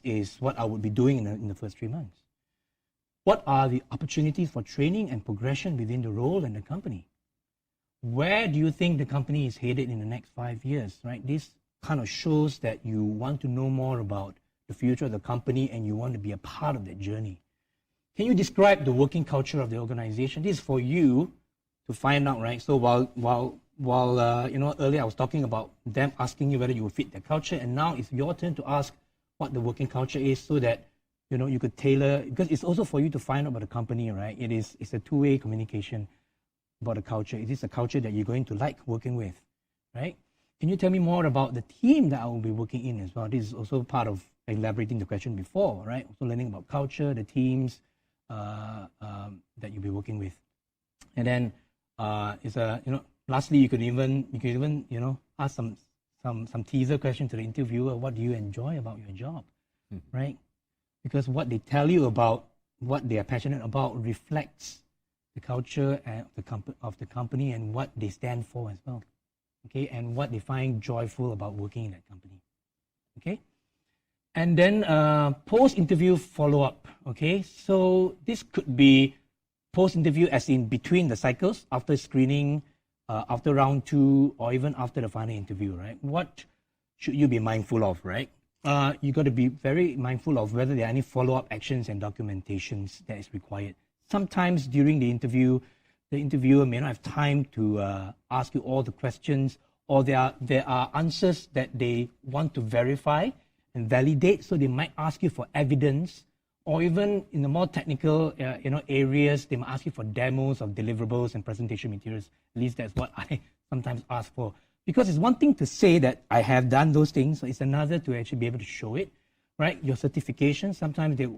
is what I would be doing in the first 3 months? What are the opportunities for training and progression within the role and the company? Where do you think the company is headed in the next 5 years? Right, this kind of shows that you want to know more about the future of the company and you want to be a part of that journey. Can you describe the working culture of the organization? This is for you to find out, right? So while earlier I was talking about them asking you whether you will fit their culture, and now it's your turn to ask what the working culture is, so that you could tailor, because it's also for you to find out about the company, right? It's a two-way communication about the culture. Is this a culture that you're going to like working with, right? Can you tell me more about the team that I will be working in as well? This is also part of elaborating the question before, right? Also learning about culture, the teams that you'll be working with, and then lastly, you could even ask some teaser question to the interviewer. What do you enjoy about your job, right? Because what they tell you about what they are passionate about reflects the culture of the company and what they stand for as well, okay, and what they find joyful about working in that company, okay. And then post-interview follow-up, okay. So this could be post-interview as in between the cycles, after screening, after round 2, or even after the final interview, right? What should you be mindful of, right? You got to be very mindful of whether there are any follow-up actions and documentations that is required. Sometimes during the interview, the interviewer may not have time to ask you all the questions, or there are answers that they want to verify and validate, so they might ask you for evidence, or even in the more technical areas, they might ask you for demos of deliverables and presentation materials. At least that's what I sometimes ask for. Because it's one thing to say that I have done those things, so it's another to actually be able to show it, right? Your certification, sometimes if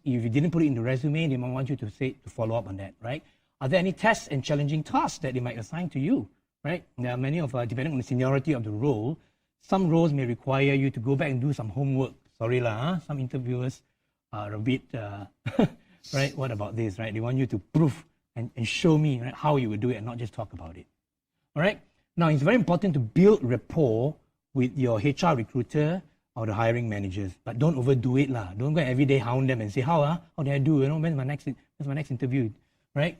you didn't put it in the resume, they might want you to follow up on that, right? Are there any tests and challenging tasks that they might assign to you, right? There are many depending on the seniority of the role, some roles may require you to go back and do some homework. Sorry some interviewers are a bit, right? What about this, right? They want you to prove and show me, right, how you would do it and not just talk about it, all right? Now, it's very important to build rapport with your HR recruiter or the hiring managers, but don't overdo it lah. Don't go every day hound them and say, how did I do? When's my next interview, right?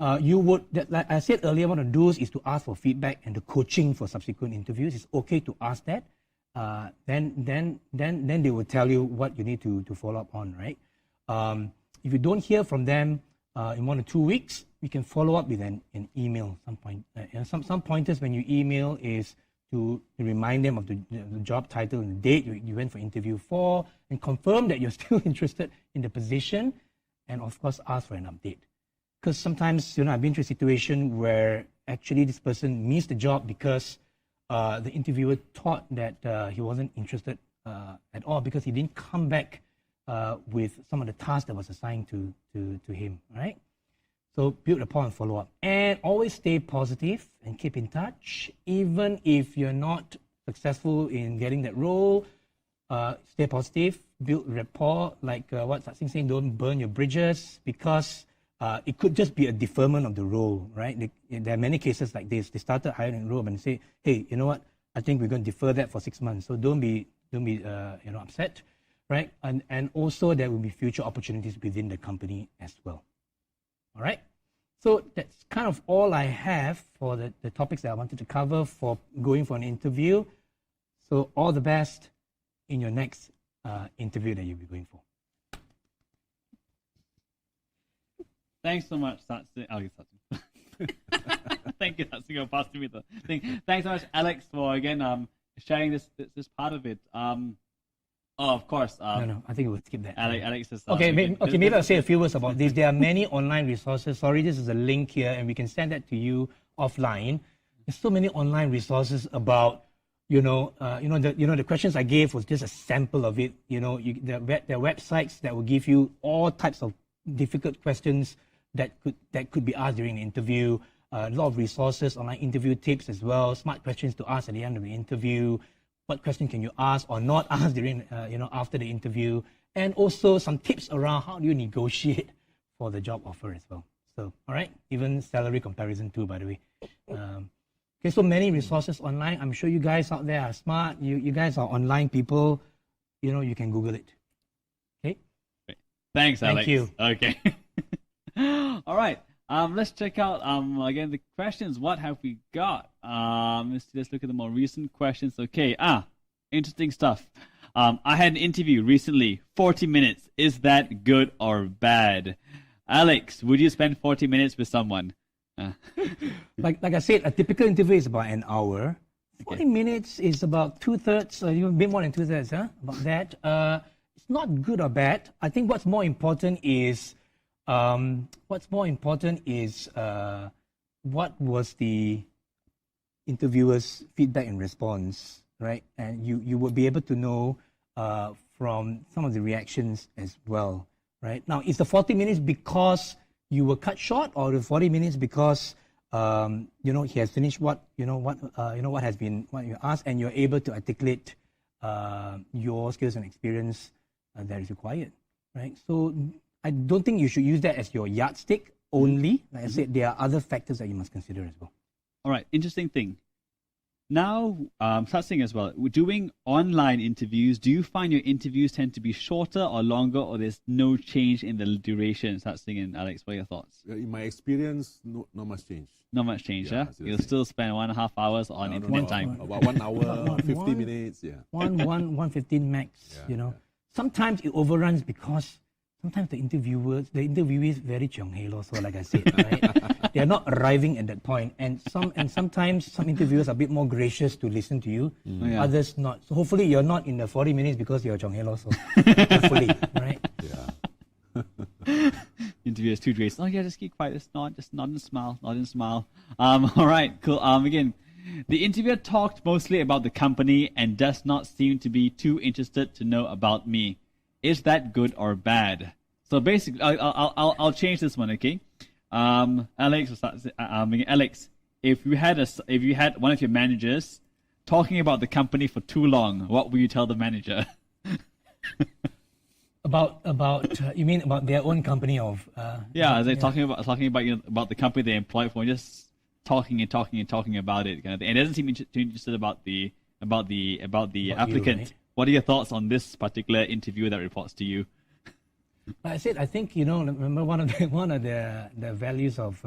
Like I said earlier, one of the do's is to ask for feedback and the coaching for subsequent interviews. It's okay to ask that. Then they will tell you what you need to follow up on, right? If you don't hear from them in 1 or 2 weeks, you can follow up with an email. Some pointers when you email is to remind them of the job title and the date you went for interview for, and confirm that you're still interested in the position, and of course ask for an update. Because sometimes I've been to a situation where actually this person missed the job because the interviewer thought that he wasn't interested at all, because he didn't come back with some of the tasks that was assigned to him, right? So build rapport and follow up. And always stay positive and keep in touch. Even if you're not successful in getting that role, stay positive, build rapport. Like what Sat Sing saying, don't burn your bridges, because it could just be a deferment of the role, right? There are many cases like this. They started hiring a role and say, hey, you know what? I think we're going to defer that for 6 months. So don't be upset, right? And also there will be future opportunities within the company as well. All right. So that's kind of all I have for the topics that I wanted to cover for going for an interview. So all the best in your next interview that you'll be going for. Thanks so much, Satsing. Thank you, Satsing, for passing me the thing. Thanks so much, Alex, for again sharing this part of it. Of course. No, I think we'll skip that. Alex is... Okay, maybe I'll say a few words about this. There are many online resources. Sorry, this is a link here, and we can send that to you offline. There's so many online resources about, the questions I gave was just a sample of it. There are websites that will give you all types of difficult questions that could be asked during the interview. A lot of resources, online interview tips as well, smart questions to ask at the end of the interview. What question can you ask or not ask during, after the interview, and also some tips around how do you negotiate for the job offer as well. So, all right, even salary comparison too, by the way. Okay, so many resources online. I'm sure you guys out there are smart. You guys are online people. You know, you can Google it. Okay. Thanks, Alex. Thank you. Okay. All right. Let's check out again the questions. What have we got? Let's look at the more recent questions. Okay. Interesting stuff. I had an interview recently. 40 minutes. Is that good or bad? Alex, would you spend 40 minutes with someone? Like I said, a typical interview is about an hour. 40 minutes is about 2/3, or even a bit more than 2/3, about that. It's not good or bad. I think what's more important is what was the interviewer's feedback and response, right? And you will be able to know from some of the reactions as well, right? Now, is the 40 minutes because you were cut short, or the 40 minutes because he has finished what you asked, and you're able to articulate your skills and experience that is required, right? So I don't think you should use that as your yardstick only. Like I said, there are other factors that you must consider as well. All right, interesting thing. Now, starting as well, doing online interviews, do you find your interviews tend to be shorter or longer, or there's no change in the duration? Starting, and Alex, what are your thoughts? In my experience, not much change. Not much change, yeah? You'll still spend 1.5 hours on internet time. About 1 hour, 50 minutes, yeah. 1:15 max, Sometimes it overruns because sometimes the interviewees very chiong halo. So like I said, right? They're not arriving at that point, and sometimes some interviewers are a bit more gracious to listen to you, others not. So hopefully you're not in the 40 minutes because you're chiong halo. So hopefully, right? Yeah. Interviewers too gracious. Oh yeah, just keep quiet. Just nod and smile. All right, cool. Again, the interviewer talked mostly about the company and does not seem to be too interested to know about me. Is that good or bad? So basically, I'll change this one, okay? Alex, if you had one of your managers talking about the company for too long, what will you tell the manager? About you mean about their own company of? They're talking about the company they employ for, just talking about it kind of thing. And it doesn't seem too interested about the applicant. Right? What are your thoughts on this particular interviewer that reports to you? I think remember one of the values of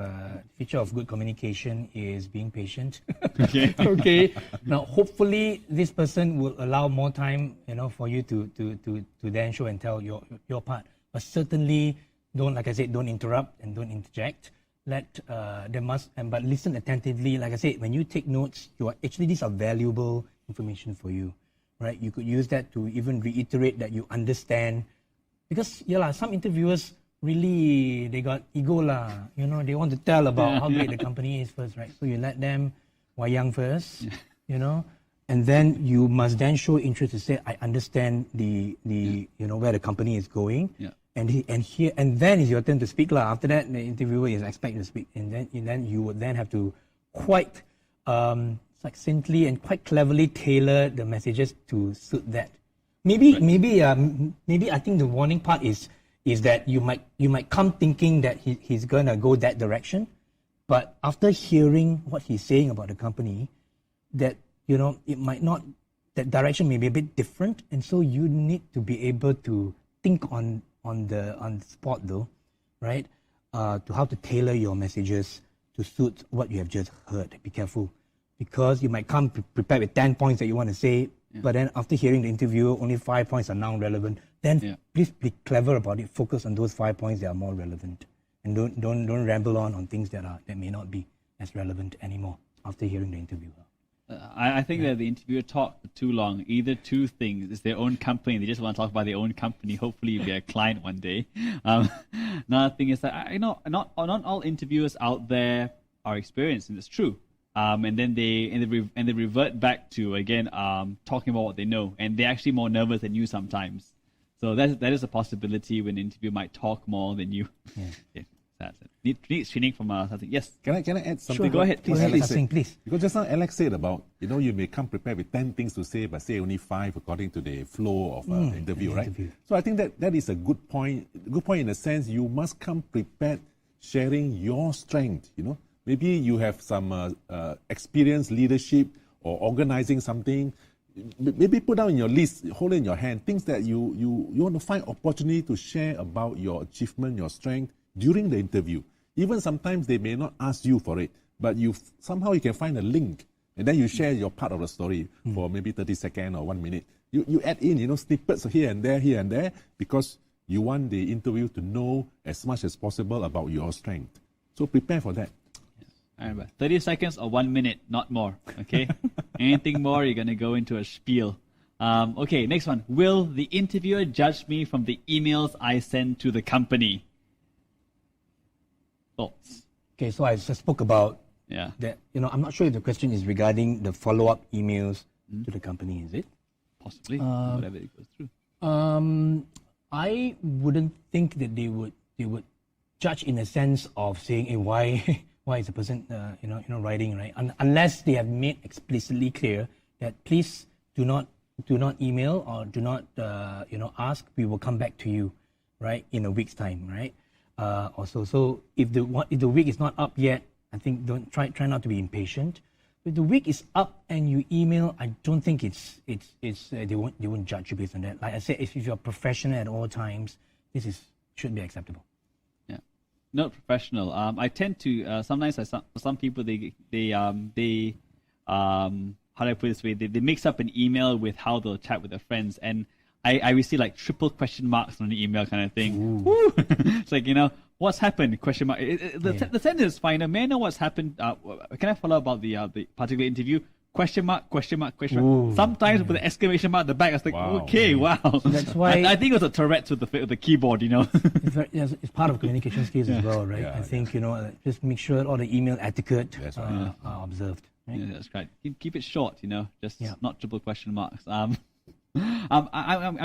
feature of good communication is being patient. Okay. Okay. Now, hopefully, this person will allow more time, for you to then show and tell your part. But certainly, don't interrupt and don't interject. But listen attentively. Like I said, when you take notes, these are valuable information for you, right? You could use that to even reiterate that you understand. Because some interviewers really, they got ego they want to tell about how great the company is first, right? So you let them wayang first, and then you must then show interest to say, I understand the where the company is going. Yeah. And then it's your turn to speak. After that, the interviewer is expected to speak, and then you would then have to quite succinctly and quite cleverly tailor the messages to suit that. Maybe I think the warning part is that you might come thinking that he's gonna go that direction, but after hearing what he's saying about the company, that it might not, that direction may be a bit different, and so you need to be able to think on the spot though, right? To how to tailor your messages to suit what you have just heard. Be careful, because you might come prepared with 10 points that you want to say. Yeah. But then after hearing the interview, only 5 points are now relevant. Then please be clever about it. Focus on those 5 points that are more relevant, and don't ramble on things that may not be as relevant anymore after hearing the interview. I think that the interviewer talked for too long. Either two things: it's their own company, they just want to talk about their own company. Hopefully, you'll be a client one day. Another thing is that not all interviewers out there are experienced, and it's true. And then they revert back to again talking about what they know, and they're actually more nervous than you sometimes. So that is a possibility when the interviewer might talk more than you. Yeah. That's it. Need training from something. Yes. Can I add something? Sure, go ahead. Please. Because just now Alex said about you may come prepared with 10 things to say, but say only 5 according to the flow of the interview, right? So I think that is a good point. Good point in the sense you must come prepared, sharing your strength. maybe you have some experience, leadership, or organizing something. Maybe put down in your list, hold it in your hand, things that you want to find opportunity to share about your achievement, your strength during the interview. Even sometimes they may not ask you for it, but somehow you can find a link, and then you share your part of the story for maybe 30 seconds or 1 minute. You add in, snippets here and there, because you want the interview to know as much as possible about your strength. So prepare for that. I remember 30 seconds or 1 minute, not more. Okay. Anything more, you're gonna go into a spiel. Okay, next one. Will the interviewer judge me from the emails I send to the company? Thoughts? Okay, so I just spoke about Yeah. that. I'm not sure if the question is regarding the follow-up emails to the company. Is it? Possibly. Whatever it goes through. I wouldn't think that they would judge in a sense of saying, hey, why is the person writing, right? Unless they have made explicitly clear that please do not email or do not ask. We will come back to you, right, in a week's time, right? Also, so if the week is not up yet, I think don't try not to be impatient. If the week is up and you email, I don't think it's they won't judge you based on that. Like I said, if you're professional at all times, should be acceptable. Yeah, not professional. I tend to sometimes some people they how do I put it this way? They mix up an email with how they'll chat with their friends, and I receive like triple question marks on the email kind of thing. It's like, what's happened? Question mark. The sentence is fine. May I know what's happened? Can I follow about the particular interview? Question mark, question mark, question mark. Sometimes with the exclamation mark at the back, I was like, okay, wow. So that's why I think it was a Tourette's with the keyboard, it's part of communication skills as well, right? Yeah, I think just make sure all the email etiquette That's right. are observed. Right? Yeah, that's right. Keep it short, just Yeah. not triple question marks. I'm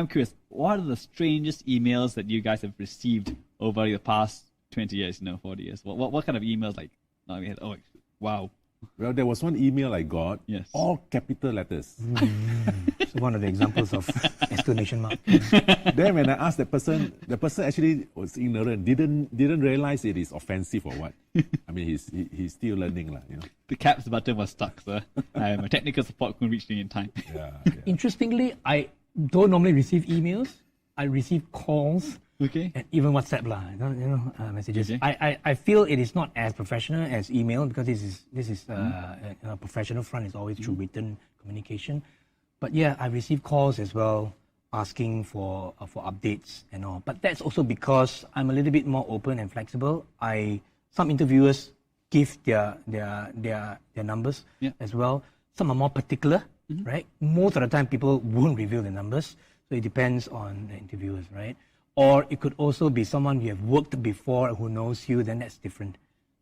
curious. What are the strangest emails that you guys have received over the past 20 years, 40 years? What kind of emails like? Oh, wow. Well, there was one email I got, Yes. all capital letters. So one of the examples of exclamation mark. Then when I asked the person actually was ignorant, didn't realize it is offensive or what. I mean, he's still learning, The caps button was stuck, sir. My technical support couldn't reach me in time. Yeah. Interestingly, I don't normally receive emails. I receive calls. Okay. And even WhatsApp messages. Okay. I feel it is not as professional as email because this is professional front is always through written communication. But yeah, I receive calls as well asking for updates and all. But that's also because I'm a little bit more open and flexible. Some interviewers give their numbers as well. Some are more particular, right? Most of the time people won't reveal the numbers. So it depends on the interviewers, right? Or it could also be someone you have worked before who knows you, then that's different.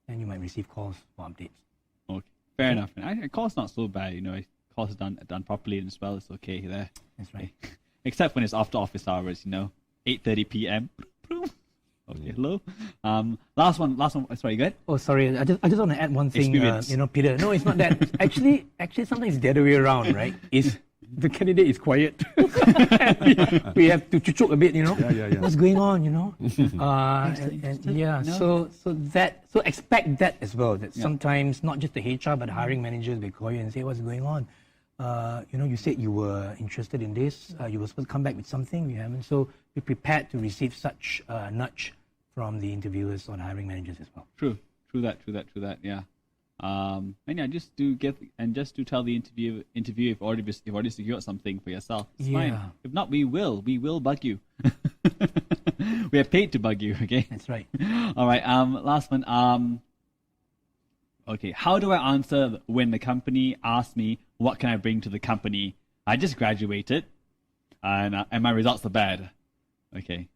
Then you might receive calls for updates. Okay, fair enough. A call's not so bad, Calls are done properly and as well. It's okay there. That's right. Except when it's after office hours, 8:30 p.m. Okay, hello. Last one. Sorry, go ahead. Oh, sorry. I just want to add one thing. Experience. Peter. No, it's not that. Actually, sometimes it's the other way around, right? Is the candidate is quiet. we have to chuchuk a bit, Yeah. What's going on, No. So expect that as well. That sometimes not just the HR but the hiring managers will call you and say, what's going on? You said you were interested in this. You were supposed to come back with something. You haven't. So be prepared to receive such a nudge from the interviewers or the hiring managers as well. True that. Yeah. Just to tell the interview if you've already secured something for yourself. It's fine. If not, we will bug you. We are paid to bug you. Okay. That's right. All right. Last one. Okay. How do I answer when the company asks me what can I bring to the company? I just graduated, and my results are bad. Okay.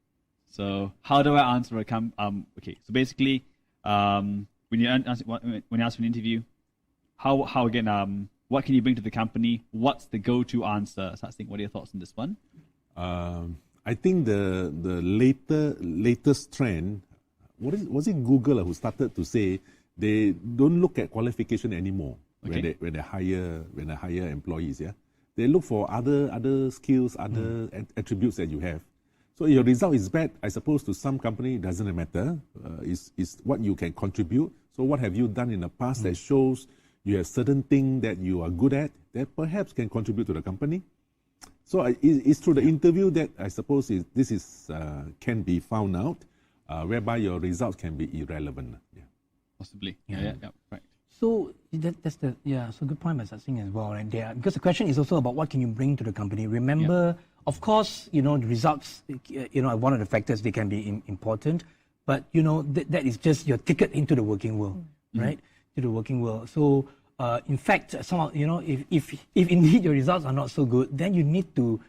So how do I answer okay. So basically, when you ask for an interview, how again? What can you bring to the company? What's the go-to answer? So I think, what are your thoughts on this one? I think the latest trend, was it Google who started to say they don't look at qualification anymore when they hire employees. Yeah, they look for other skills, other attributes that you have. So your result is bad, I suppose to some company it doesn't matter. Is what you can contribute. So what have you done in the past that shows you have certain thing that you are good at that perhaps can contribute to the company? So it's through the interview that I suppose this can be found out, whereby your results can be irrelevant. Yeah. Possibly. Right. So that's so good point by Satsing as well, right? Because the question is also about what can you bring to the company. Remember, of course, the results, are one of the factors. They can be important, but that is just your ticket into the working world, right? To the working world. So in fact, if indeed your results are not so good, then you need to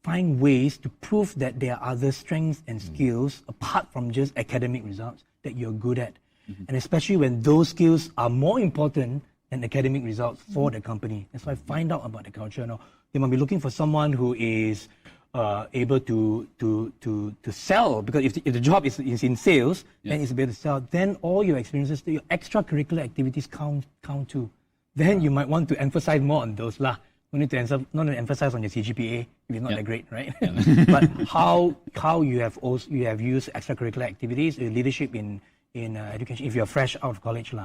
find ways to prove that there are other strengths and skills apart from just academic results that you're good at. And especially when those skills are more important than academic results for the company. That's why find out about the culture. Now, they might be looking for someone who is able to sell, because if the job is in sales, then it's able to sell. Then all your experiences, your extracurricular activities count too. Then you might want to emphasize more on those lah. You need to not emphasize on your CGPA if it's not that great, right? But how you have used extracurricular activities, leadership in education, if you're fresh out of college,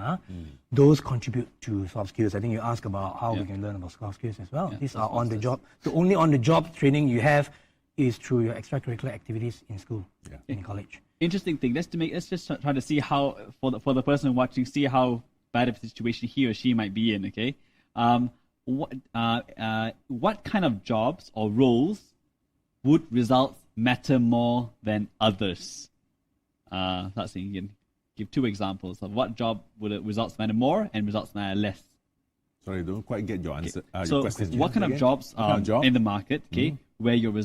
those contribute to soft skills. I think you ask about how we can learn about soft skills as well. These are on the job. The only on the job training you have is through your extracurricular activities in school, in college. Interesting thing. Let's just try to see how, for the person watching, see how bad of a situation he or she might be in. Okay, what kind of jobs or roles would results matter more than others? That's again. Give two examples of what job would results matter more and results matter less. Sorry, don't quite get your answer. So, your question. what kind of jobs in the market, where your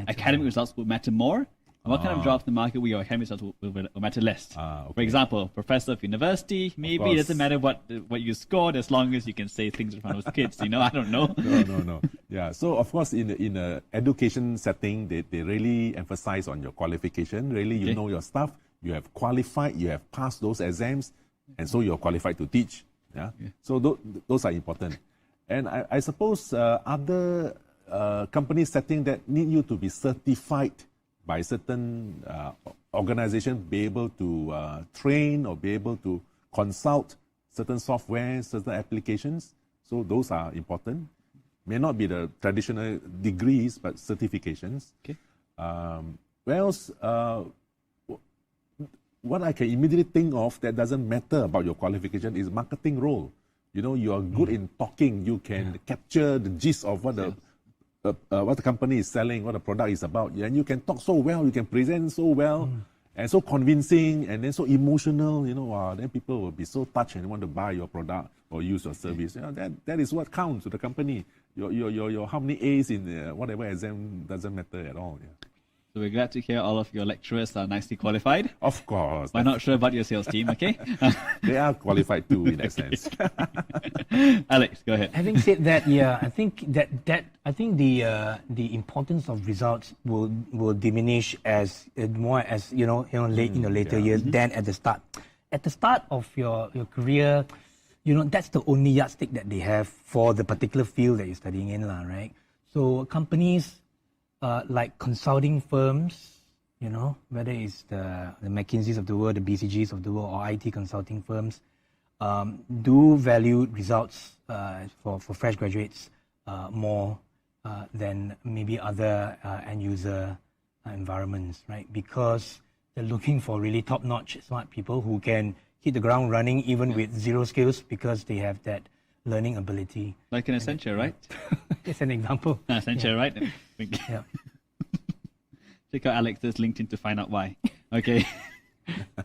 academic results will matter more, and what kind of jobs in the market where your academic results will matter less? For example, professor of university, maybe it doesn't matter what you scored as long as you can say things in front of those kids. I don't know. No. Yeah. So of course, in a education setting, they really emphasize on your qualification. Really, you know your stuff. You have qualified. You have passed those exams, and so you're qualified to teach. Yeah. So those are important. And I suppose other company setting that need you to be certified by certain organization, be able to train or be able to consult certain software, certain applications. So those are important. May not be the traditional degrees, but certifications. Okay. Where else? What I can immediately think of that doesn't matter about your qualification is marketing role. You are good in talking. You can capture the gist of what the company is selling, what the product is about. And you can talk so well, you can present so well, and so convincing, and then so emotional. Then people will be so touched and want to buy your product or use your service. That is what counts to the company. Your how many A's in whatever exam doesn't matter at all. Yeah. So we're glad to hear all of your lecturers are nicely qualified. Of course. We're not sure about your sales team, okay? They are qualified too, in that sense. Alex, go ahead. Having said that, I think the importance of results will diminish as more as late in the later years than at the start. At the start of your career, that's the only yardstick that they have for the particular field that you're studying in, right? So companies like consulting firms, whether it's the McKinseys of the world, the BCGs of the world, or IT consulting firms, do value results for fresh graduates more than maybe other end user environments, right? Because they're looking for really top-notch smart people who can hit the ground running even with zero skills because they have that learning ability. Like an Accenture, right? It's an example. Accenture, right? Yeah. Check out Alex's LinkedIn to find out why. Okay.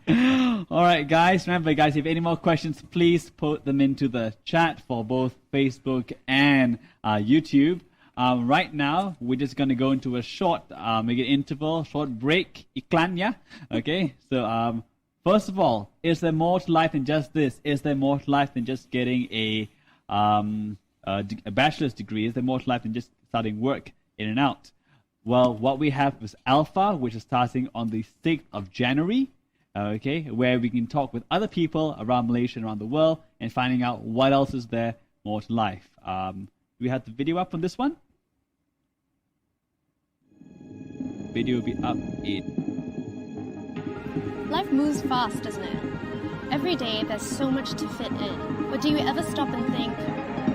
All right, guys. Remember, guys, if you have any more questions, please put them into the chat for both Facebook and YouTube. Right now, we're just going to go into a short interval, short break. Iklan, yeah? Okay. So, first of all, is there more to life than just this? Is there more to life than just getting a bachelor's degree? Is there more to life than just starting work in and out? Well, what we have is Alpha, which is starting on the 6th of January, okay, where we can talk with other people around Malaysia and around the world and finding out what else is there more to life. Do we have the video up on this one? Video will be up in... Life moves fast, doesn't it? Every day there's so much to fit in, but do you ever stop and think,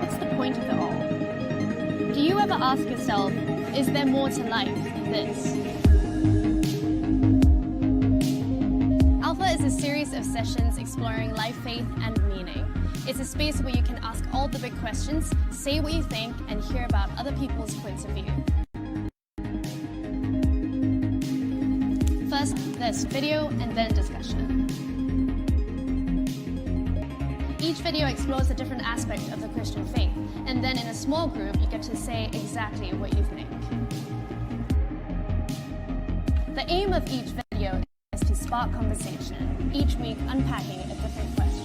what's the point of it all? Do you ever ask yourself, is there more to life than this? Alpha is a series of sessions exploring life, faith, and meaning. It's a space where you can ask all the big questions, say what you think, and hear about other people's points of view. First, there's video and then discussion. Each video explores a different aspect of the Christian faith, and then in a small group, you get to say exactly what you think. The aim of each video is to spark conversation, each week unpacking a different question.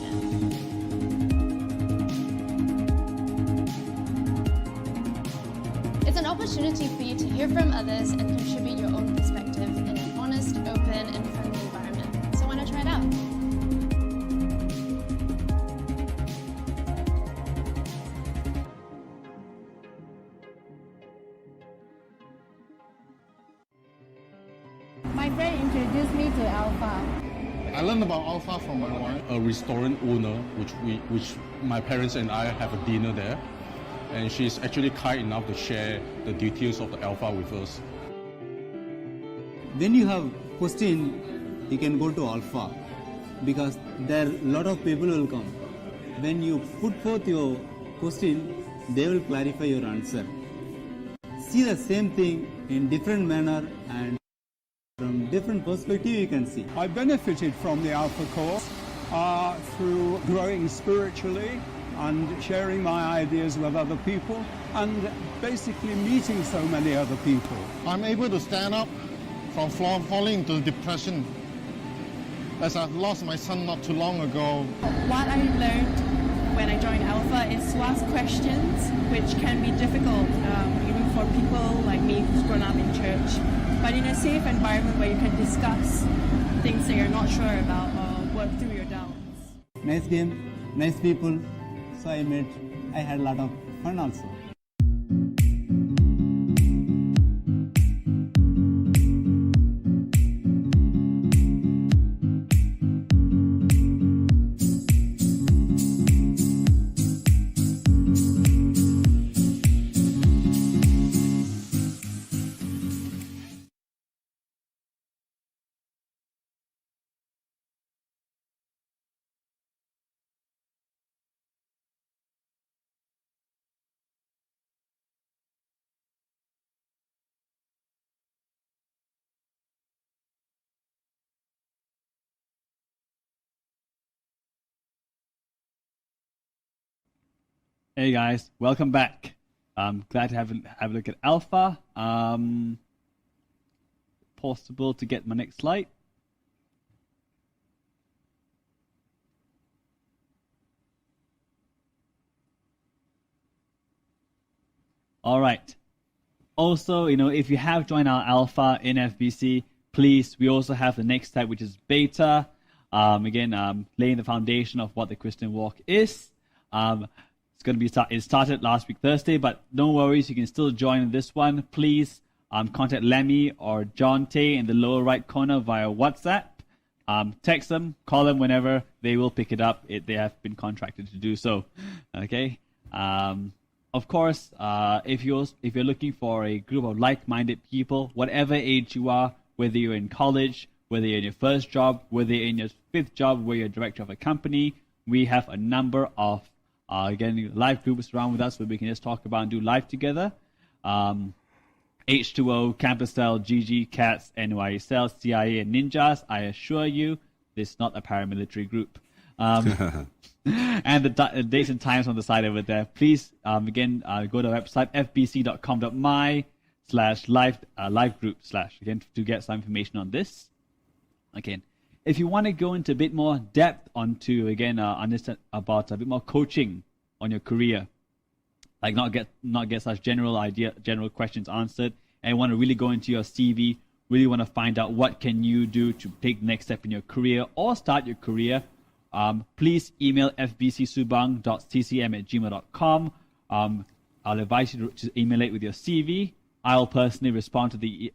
It's an opportunity for you to hear from others and contribute your own perspective in an honest, open, and friendly environment. So why not try it out? My friend introduced me to Alpha. I learned about Alpha from my wife. A restaurant owner, which my parents and I have a dinner there, and she's actually kind enough to share the details of the Alpha with us. When you have question, you can go to Alpha because there a lot of people will come. When you put forth your question, they will clarify your answer. See the same thing in different manner and from different perspective you can see. I benefited from the Alpha course through growing spiritually and sharing my ideas with other people and basically meeting so many other people. I'm able to stand up from falling into depression, as I've lost my son not too long ago. What I learned when I joined Alpha is to ask questions, which can be difficult, even for people like me who's grown up in church, but in a safe environment where you can discuss things that you're not sure about or work through your doubts. Nice game, nice people, so I had a lot of fun also. Hey guys, welcome back. I'm glad to have a look at Alpha. Possible to get my next slide. All right. Also, if you have joined our Alpha in FBC, please, we also have the next step, which is Beta. Laying the foundation of what the Christian walk is. It's going to be it started last week Thursday, but no worries, you can still join this one. Please contact Lemmy or John Tay in the lower right corner via WhatsApp. Text them, call them whenever, they will pick it up. They have been contracted to do so. Okay. Of course, if you're looking for a group of like-minded people, whatever age you are, whether you're in college, whether you're in your first job, whether you're in your fifth job, where you're a director of a company, we have a number of live groups around with us where we can just talk about and do live together. H2O, Campus Cell, GG, CATS, NYSL, CIA, and Ninjas. I assure you, this is not a paramilitary group. And the dates and times on the side over there. Please, go to our website, fbc.com.my/live group/ to get some information on this. Again, if you want to go into a bit more depth onto, understand about a bit more coaching on your career, like not get such general questions answered, and want to really go into your CV, really want to find out what can you do to take the next step in your career or start your career, please email fbcsubang.ccm@gmail.com. I'll advise you to email it with your CV. I'll personally respond to the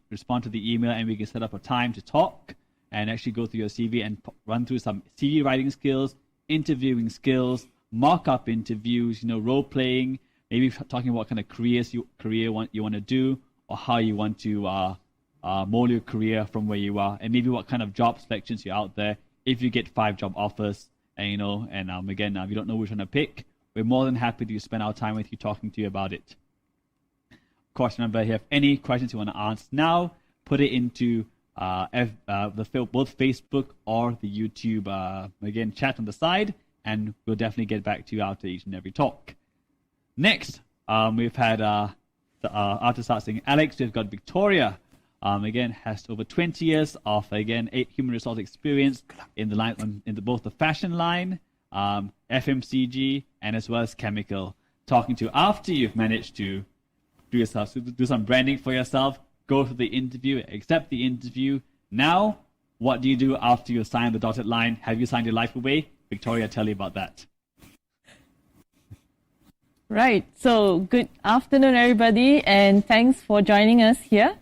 email, and we can set up a time to talk and actually go through your CV and run through some CV writing skills, interviewing skills, mock-up interviews, role playing, maybe talking about what kind of career you want to do, or how you want to mold your career from where you are, and maybe what kind of job selections you're out there. If you get 5 job offers, and again, if you don't know which one to pick, we're more than happy to spend our time with you, talking to you about it. Of course, remember, if you have any questions you want to ask now, put it into both Facebook or the YouTube again chat on the side, and we'll definitely get back to you after each and every talk. Next, we've had after starting Alex, we've got Victoria. Again, has over 20 years of human resource experience in the line, both the fashion line, FMCG, and as well as chemical. Talking to you after you've managed to do some branding for yourself, go through the interview, accept the interview. Now, what do you do after you sign the dotted line? Have you signed your life away? Victoria, tell you about that. Right. So good afternoon, everybody, and thanks for joining us here.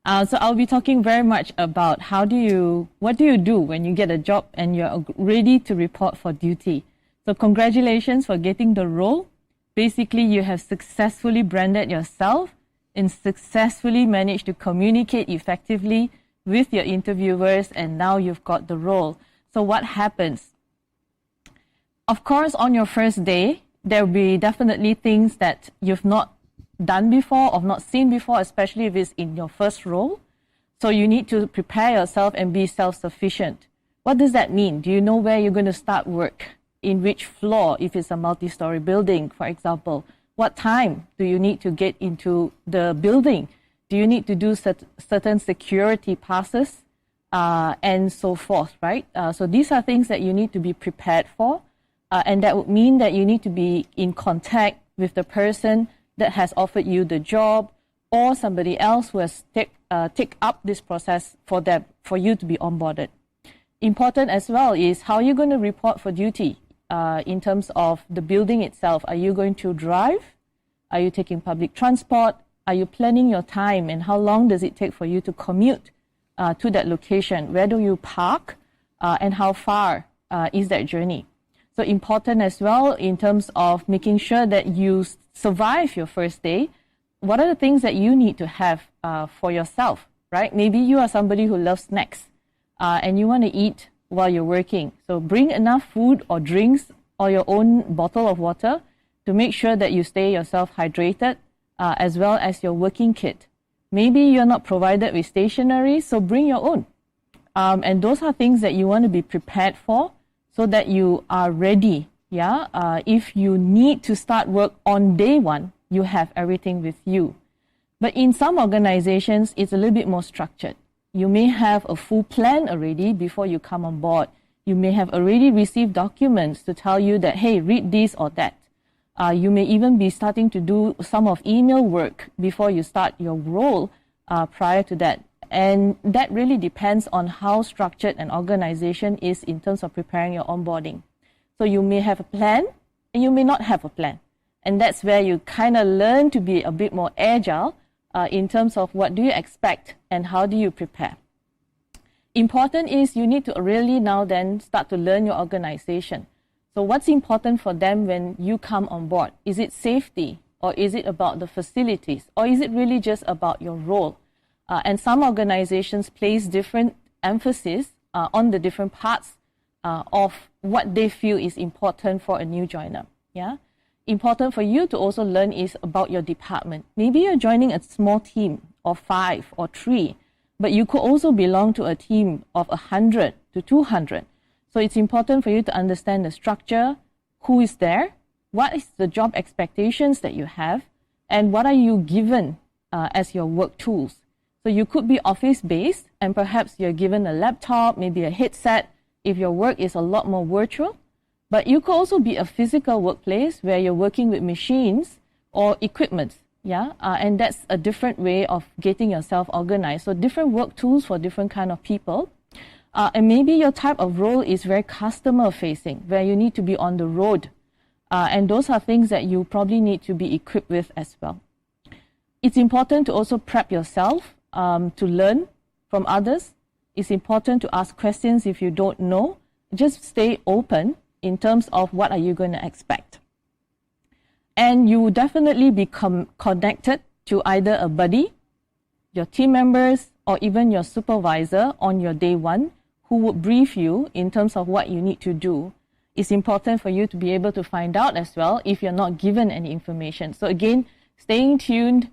So I'll be talking very much about what do you do when you get a job and you're ready to report for duty. So congratulations for getting the role. Basically, you have successfully branded yourself and successfully managed to communicate effectively with your interviewers, and now you've got the role. So what happens? Of course, on your first day, there will be definitely things that you've not done before or not seen before, especially if it's in your first role. So you need to prepare yourself and be self-sufficient. What does that mean? Do you know where you're going to start work? In which floor, if it's a multi-story building, for example? What time do you need to get into the building? Do you need to do certain security passes and so forth, right? So these are things that you need to be prepared for. And that would mean that you need to be in contact with the person that has offered you the job, or somebody else who has take up this process for you to be onboarded. Important as well is how you're going to report for duty in terms of the building itself. Are you going to drive? Are you taking public transport? Are you planning your time, and how long does it take for you to commute to that location? Where do you park? And how far is that journey? So important as well in terms of making sure that you survive your first day. What are the things that you need to have for yourself, right? Maybe you are somebody who loves snacks and you want to eat while you're working. So bring enough food or drinks or your own bottle of water to make sure that you stay yourself hydrated, as well as your working kit. Maybe you're not provided with stationery, so bring your own. And those are things that you want to be prepared for, so that you are ready. If you need to start work on day one, you have everything with you. But in some organizations, it's a little bit more structured. You may have a full plan already before you come on board. You may have already received documents to tell you that, hey, read this or that. You may even be starting to do some of email work before you start your role prior to that. And that really depends on how structured an organization is in terms of preparing your onboarding. So you may have a plan and you may not have a plan. And that's where you kind of learn to be a bit more agile in terms of what do you expect and how do you prepare. Important is you need to really now then start to learn your organization. So what's important for them when you come on board? Is it safety, or is it about the facilities, or is it really just about your role? And some organizations place different emphasis on the different parts of what they feel is important for a new joiner. Important for you to also learn is about your department. Maybe you're joining a small team of 5 or 3, but you could also belong to a team of 100 to 200. So it's important for you to understand the structure, who is there, what is the job expectations that you have, and what are you given as your work tools. So you could be office-based, and perhaps you're given a laptop, maybe a headset, if your work is a lot more virtual. But you could also be a physical workplace where you're working with machines or equipment, and that's a different way of getting yourself organized. So different work tools for different kind of people. And maybe your type of role is very customer-facing, where you need to be on the road. And those are things that you probably need to be equipped with as well. It's important to also prep yourself to learn from others. It's important to ask questions if you don't know. Just stay open in terms of what are you going to expect. And you will definitely be connected to either a buddy, your team members, or even your supervisor on your day one, who would brief you in terms of what you need to do. It's important for you to be able to find out as well if you're not given any information. So again, staying tuned,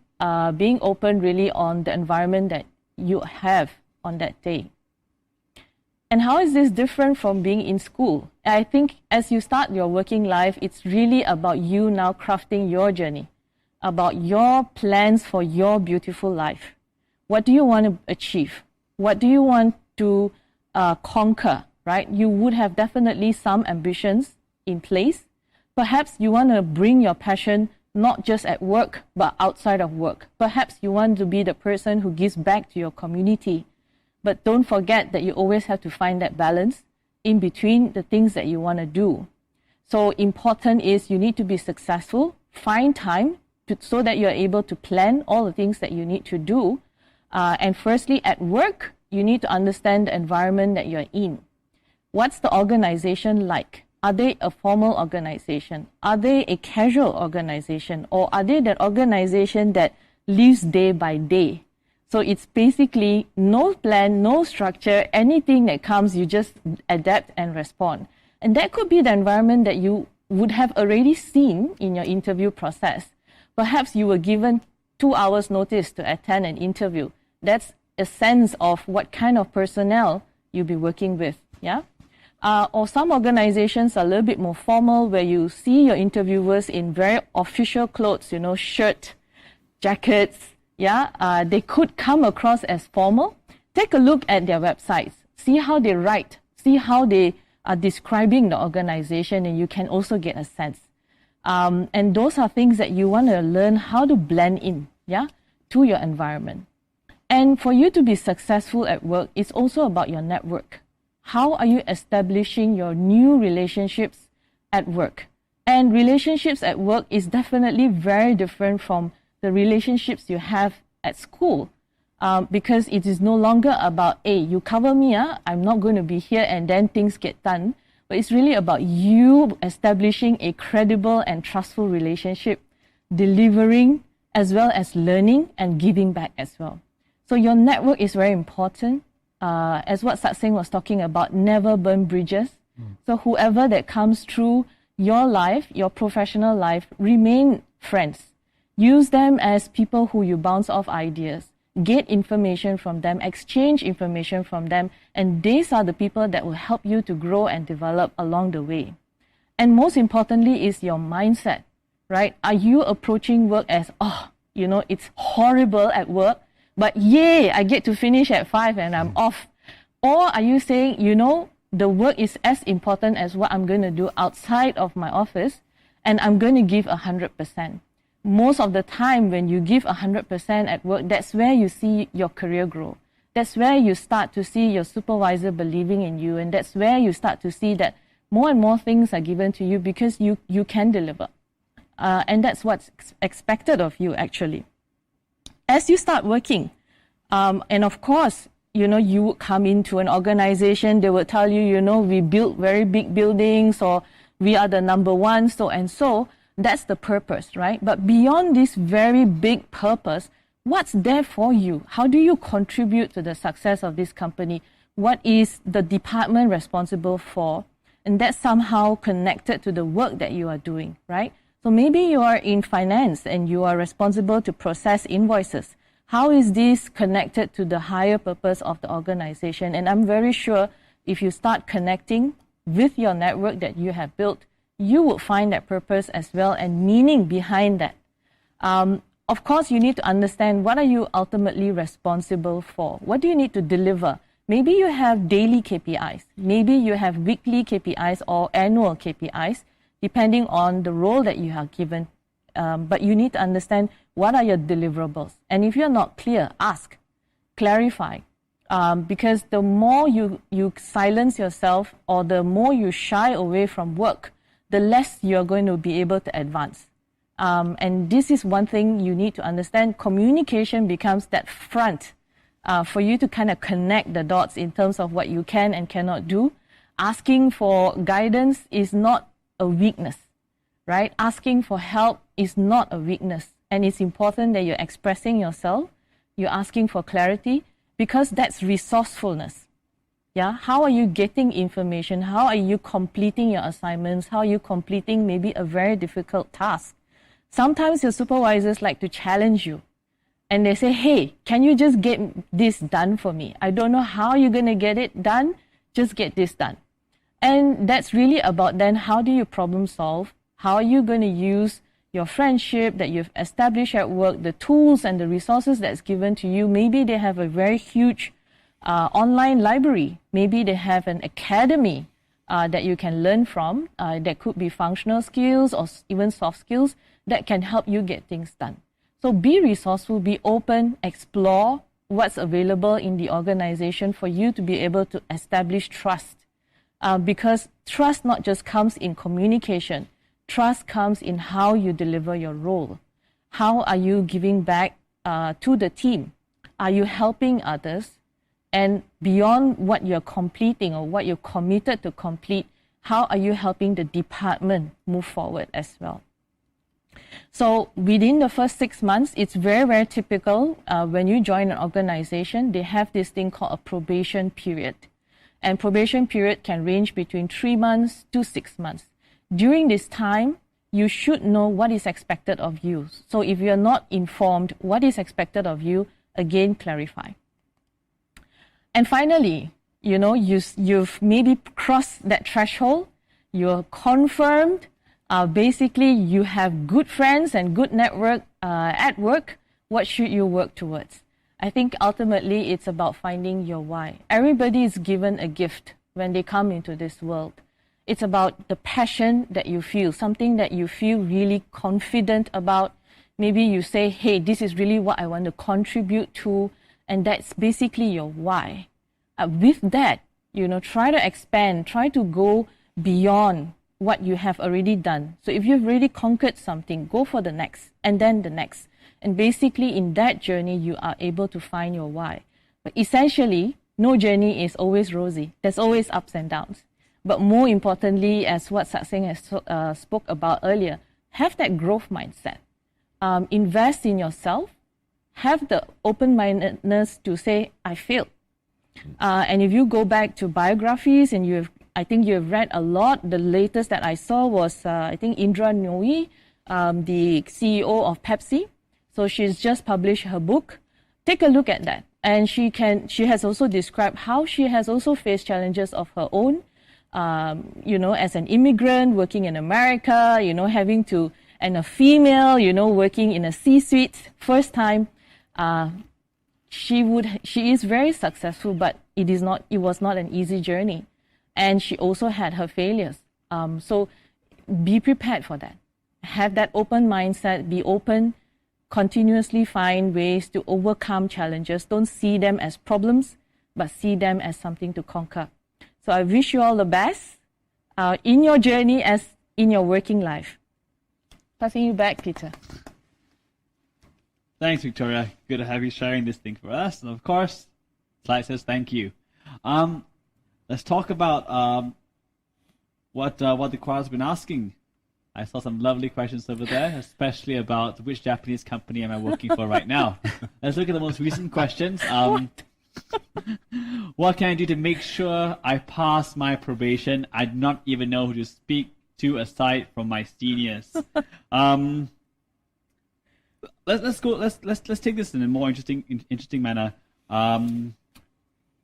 being open really on the environment that you have on that day. And how is this different from being in school? I think as you start your working life, it's really about you now crafting your journey, about your plans for your beautiful life. What do you want to achieve? What do you want to conquer, right? You would have definitely some ambitions in place. Perhaps you want to bring your passion not just at work, but outside of work. Perhaps you want to be the person who gives back to your community. But don't forget that you always have to find that balance in between the things that you want to do. So important is you need to be successful, find time so that you're able to plan all the things that you need to do. And firstly, at work, you need to understand the environment that you're in. What's the organization like? Are they a formal organization? Are they a casual organization? Or are they that organization that lives day by day? So it's basically no plan, no structure, anything that comes, you just adapt and respond. And that could be the environment that you would have already seen in your interview process. Perhaps you were given 2 hours notice to attend an interview. That's a sense of what kind of personnel you'll be working with, yeah? Or some organizations are a little bit more formal where you see your interviewers in very official clothes, you know, shirt, jackets, yeah, they could come across as formal. Take a look at their websites. See how they write. See how they are describing the organization, and you can also get a sense. And those are things that you want to learn how to blend in, yeah, to your environment. And for you to be successful at work, it's also about your network. How are you establishing your new relationships at work? And relationships at work is definitely very different from the relationships you have at school, because it is no longer about, hey, you cover me, I'm not going to be here, and then things get done. But it's really about you establishing a credible and trustful relationship, delivering as well as learning and giving back as well. So your network is very important. As what Satsing was talking about, never burn bridges. So whoever that comes through your life, your professional life, remain friends. Use them as people who you bounce off ideas, get information from them, exchange information from them, and these are the people that will help you to grow and develop along the way. And most importantly is your mindset, right? Are you approaching work as, oh, you know, it's horrible at work, but yay, I get to finish at 5 and I'm off? Or are you saying, you know, the work is as important as what I'm going to do outside of my office, and I'm going to give 100%. Most of the time when you give 100% at work, that's where you see your career grow. That's where you start to see your supervisor believing in you, and that's where you start to see that more and more things are given to you because you can deliver. And that's what's expected of you actually. As you start working, and of course, you know, you would come into an organization, they will tell you, you know, we build very big buildings, or we are the number one, so and so. That's the purpose, right? But beyond this very big purpose, what's there for you? How do you contribute to the success of this company? What is the department responsible for? And that's somehow connected to the work that you are doing, right? So maybe you are in finance and you are responsible to process invoices. How is this connected to the higher purpose of the organization? And I'm very sure if you start connecting with your network that you have built, you will find that purpose as well and meaning behind that. Of course, you need to understand what are you ultimately responsible for? What do you need to deliver? Maybe you have daily KPIs. Maybe you have weekly KPIs or annual KPIs, depending on the role that you are given. But you need to understand what are your deliverables. And if you're not clear, ask, clarify. Because the more you silence yourself or the more you shy away from work, the less you're going to be able to advance. And this is one thing you need to understand. Communication becomes that front for you to kind of connect the dots in terms of what you can and cannot do. Asking for guidance is not a weakness, right? Asking for help is not a weakness. And it's important that you're expressing yourself, you're asking for clarity, because that's resourcefulness. Yeah, how are you getting information? How are you completing your assignments? How are you completing maybe a very difficult task? Sometimes your supervisors like to challenge you and they say, hey, can you just get this done for me? I don't know how you're going to get it done. Just get this done. And that's really about then how do you problem solve? How are you going to use your friendship that you've established at work, the tools and the resources that's given to you? Maybe they have a very huge online library. Maybe they have an academy that you can learn from. That could be functional skills or even soft skills that can help you get things done. So be resourceful, be open, explore what's available in the organization for you to be able to establish trust. Because trust not just comes in communication, trust comes in how you deliver your role. How are you giving back to the team? Are you helping others? And beyond what you're completing or what you're committed to complete, how are you helping the department move forward as well? So within the first 6 months, it's very, very typical when you join an organization, they have this thing called a probation period. And probation period can range between 3 months to 6 months. During this time, you should know what is expected of you. So if you're not informed what is expected of you, again, clarify. And finally, you know, you've maybe crossed that threshold, you're confirmed, basically you have good friends and good network at work. What should you work towards? I think ultimately it's about finding your why. Everybody is given a gift when they come into this world. It's about the passion that you feel, something that you feel really confident about. Maybe you say, hey, this is really what I want to contribute to, and that's basically your why. With that, you know, try to expand, try to go beyond what you have already done. So if you've already conquered something, go for the next, and then the next. And basically in that journey, you are able to find your why. But essentially, no journey is always rosy. There's always ups and downs. But more importantly, as what Satsang has spoke about earlier, have that growth mindset. Invest in yourself. Have the open-mindedness to say, I failed. And if you go back to biographies, and I think you have read a lot. The latest that I saw was, I think, Indra Nooyi, the CEO of Pepsi. So she's just published her book. Take a look at that. And she has also described how she has also faced challenges of her own, you know, as an immigrant working in America, you know, and a female, you know, working in a C-suite, first time. She is very successful, but it was not an easy journey. And she also had her failures. So be prepared for that. Have that open mindset, be open, continuously find ways to overcome challenges. Don't see them as problems, but see them as something to conquer. So I wish you all the best in your journey as in your working life. Passing you back, Peter. Thanks, Victoria. Good to have you sharing this thing for us. And of course, slide says thank you. Let's talk about what the crowd's been asking. I saw some lovely questions over there, especially about which Japanese company am I working for right now. Let's look at the most recent questions. What can I do to make sure I pass my probation? I do not even know who to speak to aside from my seniors. Let's take this in a more interesting manner.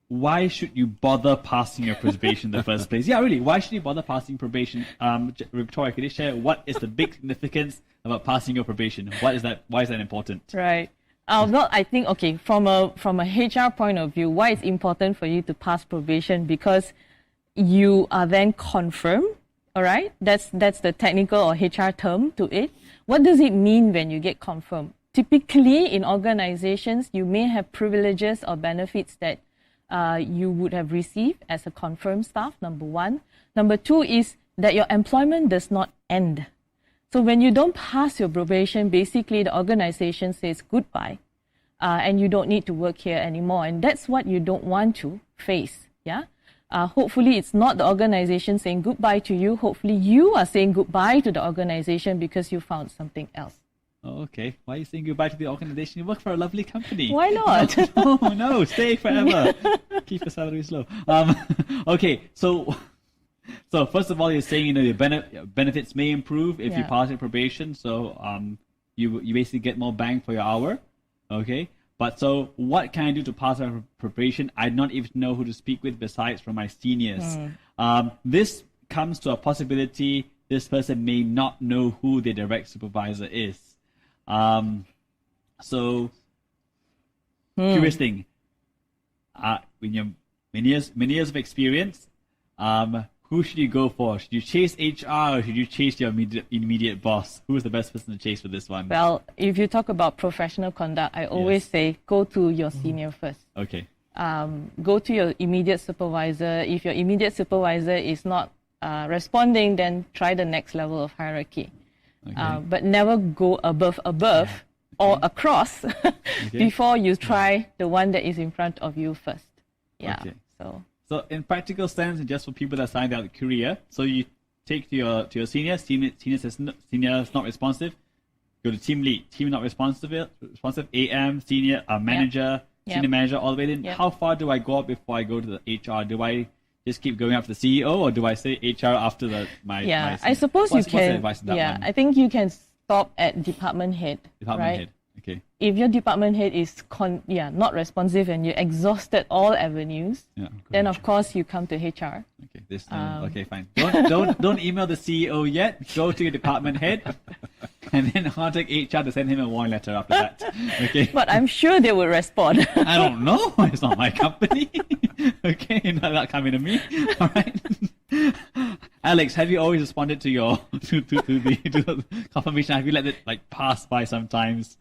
Why should you bother passing your probation in the first place? Yeah, really. Why should you bother passing probation? Victoria, could you share what is the big significance about passing your probation? What is that? Why is that important? Right. Well, I think, okay, from a HR point of view, why it's important for you to pass probation? Because you are then confirmed. All right. That's the technical or HR term to it. What does it mean when you get confirmed? Typically, in organizations, you may have privileges or benefits that you would have received as a confirmed staff, number one. Number two is that your employment does not end. So when you don't pass your probation, basically the organization says goodbye. and you don't need to work here anymore. And that's what you don't want to face. Yeah. Hopefully, it's not the organization saying goodbye to you. Hopefully, you are saying goodbye to the organization because you found something else. Oh, okay. Why are you saying goodbye to the organization? You work for a lovely company. Why not? No, stay forever. Keep your salaries low. Okay, so first of all, you're saying your benefits may improve if you pass your probation. So you basically get more bang for your hour. Okay. But so what can I do to pass my probation? I don't even know who to speak with besides from my seniors. This comes to a possibility this person may not know who their direct supervisor is. Curious thing. When you have many years of experience, who should you go for? Should you chase HR or should you chase your immediate boss? Who is the best person to chase for this one? Well, if you talk about professional conduct, I always say go to your senior first. Okay. Go to your immediate supervisor. If your immediate supervisor is not responding, then try the next level of hierarchy. Okay. But never go above or across before you try the one that is in front of you first. Yeah. Okay. So in practical sense, just for people that signed out the career, so you take to your senior says senior is not responsive, go to team lead, team not responsive, AM, senior, manager, senior manager, all the way in. How far do I go up before I go to the HR? Do I just keep going after the CEO, or do I say HR after my I suppose what's you can. What's the advice on that one? I think you can stop at department head. Department right? head. Okay. If your department head is not responsive and you exhausted all avenues, then of course you come to HR. Okay. Okay, fine. Don't email the CEO yet. Go to your department head, and then contact HR to send him a warning letter after that. Okay. But I'm sure they will respond. I don't know. It's not my company. Okay, not coming to me. All right. Alex, have you always responded to your to the confirmation? Have you let it pass by sometimes?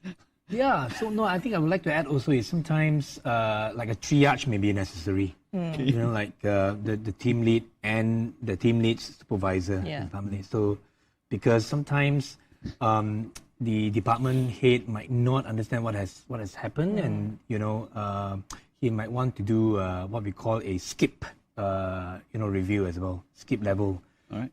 Yeah, so no, I think I would like to add also is sometimes like a triage may be necessary. You know, like the team lead and the team lead's supervisor. So because sometimes the department head might not understand what has happened, and he might want to do what we call a skip review as well, skip level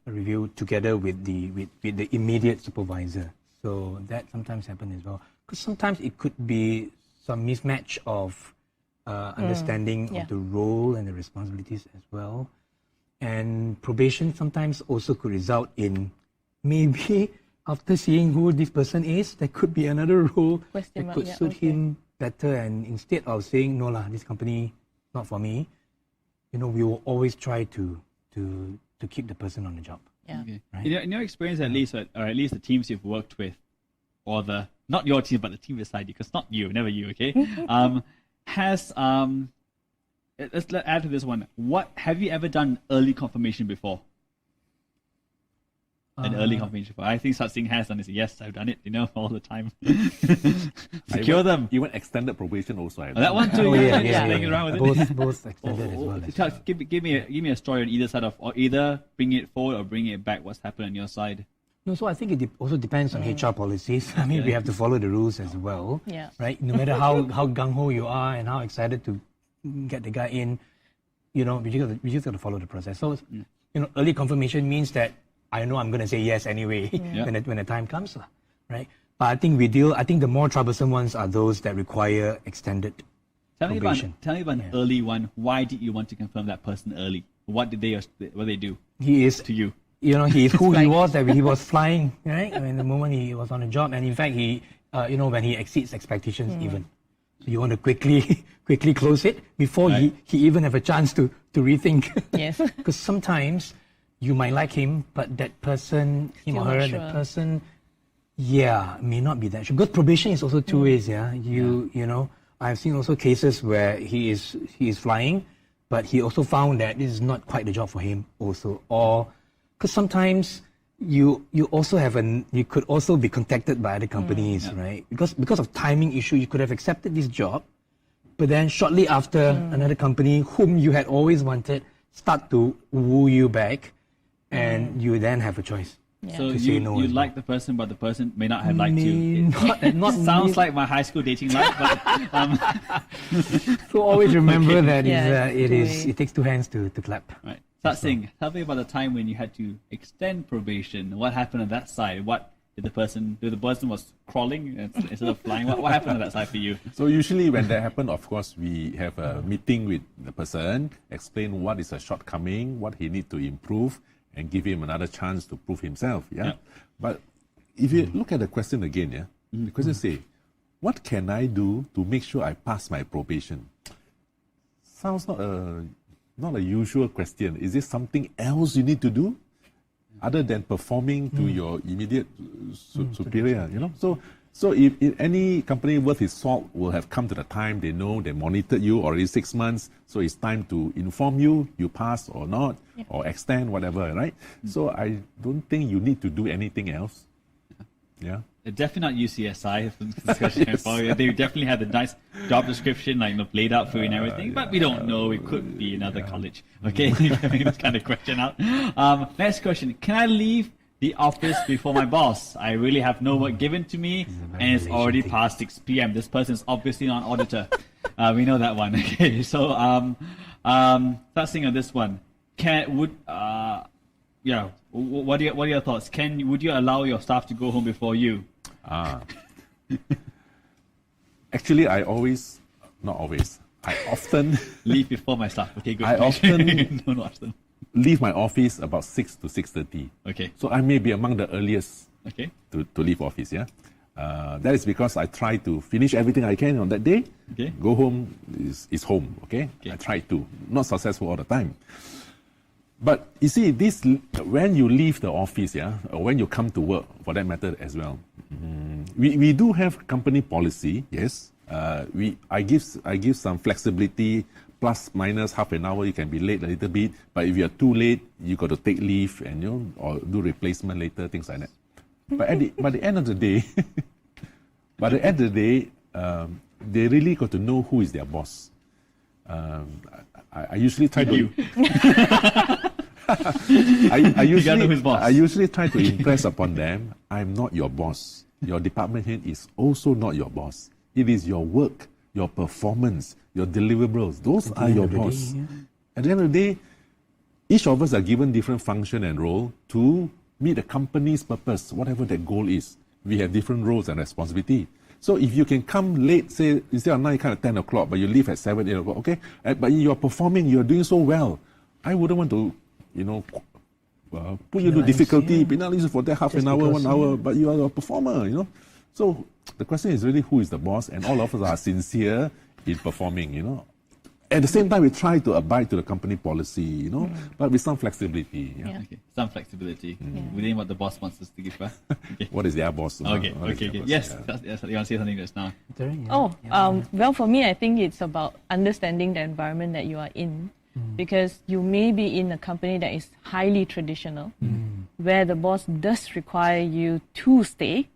review together with the immediate supervisor. So that sometimes happens as well. Because sometimes it could be some mismatch of understanding of the role and the responsibilities as well. And probation sometimes also could result in maybe after seeing who this person is, there could be another role that could suit him better. And instead of saying, no lah, this company not for me, we will always try to keep the person on the job. Yeah. Okay. Right? In your experience, at least, or at least the teams you've worked with, or not your team, but the team beside you, because not you, never you, okay? Let's add to this one. What have you ever done early confirmation before? An early confirmation before. I think such thing has done this. Yes, I've done it, all the time. Secure them. Even extended probation also. That one too. Around with it. Both extended as well. Give me a story on either side or either bring it forward or bring it back. What's happened on your side? No, so I think it also depends on HR policies. I mean, we have to follow the rules as well, right? No matter how gung-ho you are and how excited to get the guy in, we just got to follow the process. So, early confirmation means that I know I'm going to say yes anyway when the time comes, right? But I think the more troublesome ones are those that require extended probation. Tell me about an early one. Why did you want to confirm that person early? What did they do? He is to you. He is who he was, that he was flying, right? I mean, the moment he was on the job, and in fact, he, when he exceeds expectations even. So you want to quickly close it before he even have a chance to rethink. Yes. Because sometimes you might like him, but that person, him or her, that person, may not be that sure. Because probation is also two ways, I've seen also cases where he is flying, but he also found that this is not quite the job for him also, or because sometimes you also you could also be contacted by other companies, right? Because of timing issue, you could have accepted this job, but then shortly after, another company whom you had always wanted start to woo you back, and you then have a choice. Yeah. So To say you, no you as like the person, but the person may not have liked you. not Sounds like my high school dating life, but So always remember Okay. that Yeah, it takes two hands to clap. right. Sat Singh, tell me about the time when you had to extend probation. What happened on that side? What did the person was crawling instead of flying? What happened on that side for you? So usually when that happens, of course, we have a meeting with the person, explain what is a shortcoming, what he needs to improve, and give him another chance to prove himself. Yeah. But if you look at the question again, the question say, what can I do to make sure I pass my probation? Sounds not a usual question. Is there something else you need to do other than performing to your immediate superior? You know, so if any company worth its salt will have come to the time, they know they monitored you already 6 months, so it's time to inform you pass or not, or extend, whatever, right? So I don't think you need to do anything else. Yeah. Definitely not UCSI. They definitely had a nice job description, like laid out for you and everything. But we don't know. It could be another college. Okay, getting this kind of question out. Next question: can I leave the office before my boss? I really have no work given to me, and it's already past 6 p.m. This person is obviously not an auditor. We know that one. Okay, so first thing on this one, what are your thoughts? Would you allow your staff to go home before you? Actually, I often leave before my staff. Okay, good. I often no, not often. leave my office about 6 to 6:30. Okay. So I may be among the earliest Okay. to leave office. Yeah. That is because I try to finish everything I can on that day. Okay. Go home is home. Okay? Okay. I try to. Not successful all the time. But you see, when you leave the office, or when you come to work, for that matter as well, we do have company policy. Yes, I give some flexibility, plus minus half an hour. You can be late a little bit, but if you are too late, you got to take leave and or do replacement later, things like that. But by the end of the day, they really got to know who is their boss. I usually try to. I usually try to impress upon them, I'm not your boss. Your department head is also not your boss. It is your work, your performance, your deliverables. Those are your boss. At the end of the day, each of us are given different function and role to meet the company's purpose, whatever that goal is. We have different roles and responsibility. So if you can come late, say, instead of 9, kind of 10 o'clock, but you leave at 7, 8 o'clock, okay? But you're performing, you're doing so well. I wouldn't want to, put you to difficulty, penalize you for that half an hour, 1 hour, but you are a performer, So the question is really who is the boss, and all of us are sincere in performing, At the same time, we try to abide to the company policy, but with some flexibility. Yeah. Okay. Some flexibility within what the boss wants us to give. Okay. What is their boss? Okay. Yes. Yeah. Yes. You want to say something just now? Well, for me, I think it's about understanding the environment that you are in. Because you may be in a company that is highly traditional, where the boss does require you to stay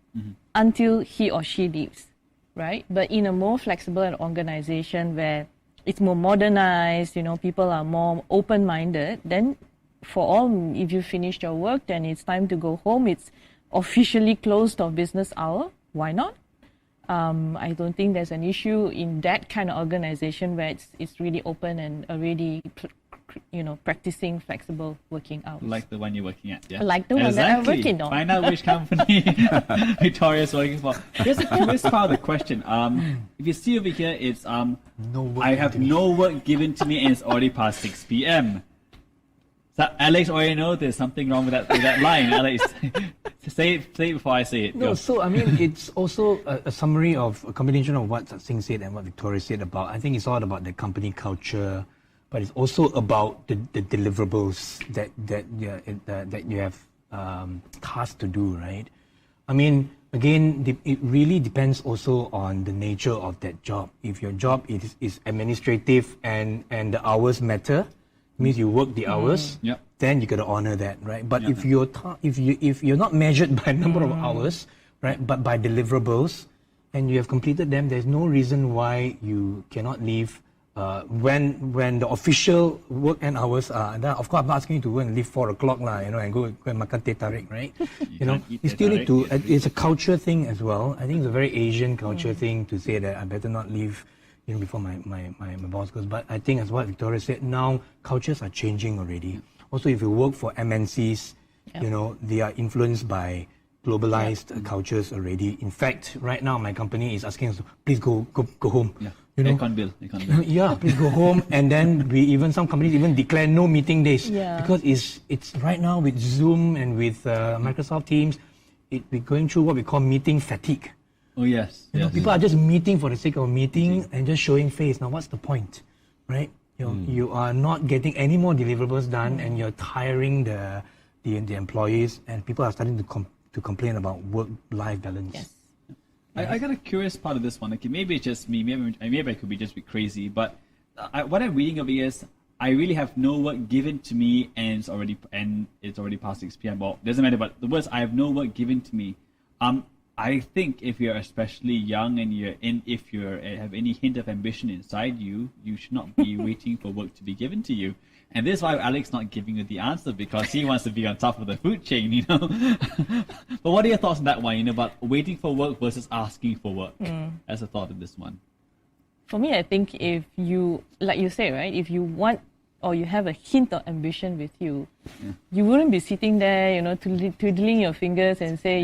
until he or she leaves, right? But in a more flexible organization where it's more modernized, people are more open-minded, then for all, if you finished your work, then it's time to go home. It's officially closed of business hour. Why not? I don't think there's an issue in that kind of organization where it's really open and already, practicing flexible working hours. Like the one you're working at, yeah? Like the one that I'm working on. Find out which company Victoria's working for. Here's a curious part of the question. If you see over here, it's I have no work given to me and it's already past 6 p.m. So Alex already knows there's something wrong with that line. Alex, say it before I say it. No, Go. so I mean, it's also a summary of a combination of what Singh said and what Victoria said about. I think it's all about the company culture, but it's also about the deliverables that you have tasked to do, right? I mean, again, it really depends also on the nature of that job. If your job is administrative and the hours matter, means you work the hours, then you got to honor that, right? But if you're not measured by number of hours, right, but by deliverables, and you have completed them, there's no reason why you cannot leave when the official work end hours are, then of course I'm not asking you to go and leave 4 o'clock and go and makan teh tarik, right? You still need to. It's a culture thing as well. I think it's a very Asian culture thing to say that I better not leave, before my boss goes. But I think, as what Victoria said, now cultures are changing already. Also, if you work for MNCs, they are influenced by globalized cultures already. In fact, right now my company is asking us to please go home. Yeah. Aircon bill. Yeah, please go home. And then some companies even declare no meeting days because it's right now with Zoom and with Microsoft Teams, we're going through what we call meeting fatigue. Oh yes. People are just meeting for the sake of meeting and just showing face. Now, what's the point, right? You are not getting any more deliverables done, and you're tiring the employees, and people are starting to complain about work-life balance. Yes. I got a curious part of this one. Okay, maybe it's just me. Maybe I could be just a bit crazy. But what I'm reading over here is I really have no work given to me, and it's already past 6 p.m. Well, doesn't matter. But the words I have no work given to me. I think if you're especially young and if you have any hint of ambition inside you, you should not be waiting for work to be given to you. And this is why Alex not giving you the answer, because he wants to be on top of the food chain, But what are your thoughts on that one, about waiting for work versus asking for work? As a thought of this one. For me, I think if you, like you say, right, if you want or you have a hint of ambition with you, you wouldn't be sitting there, twiddling your fingers and say,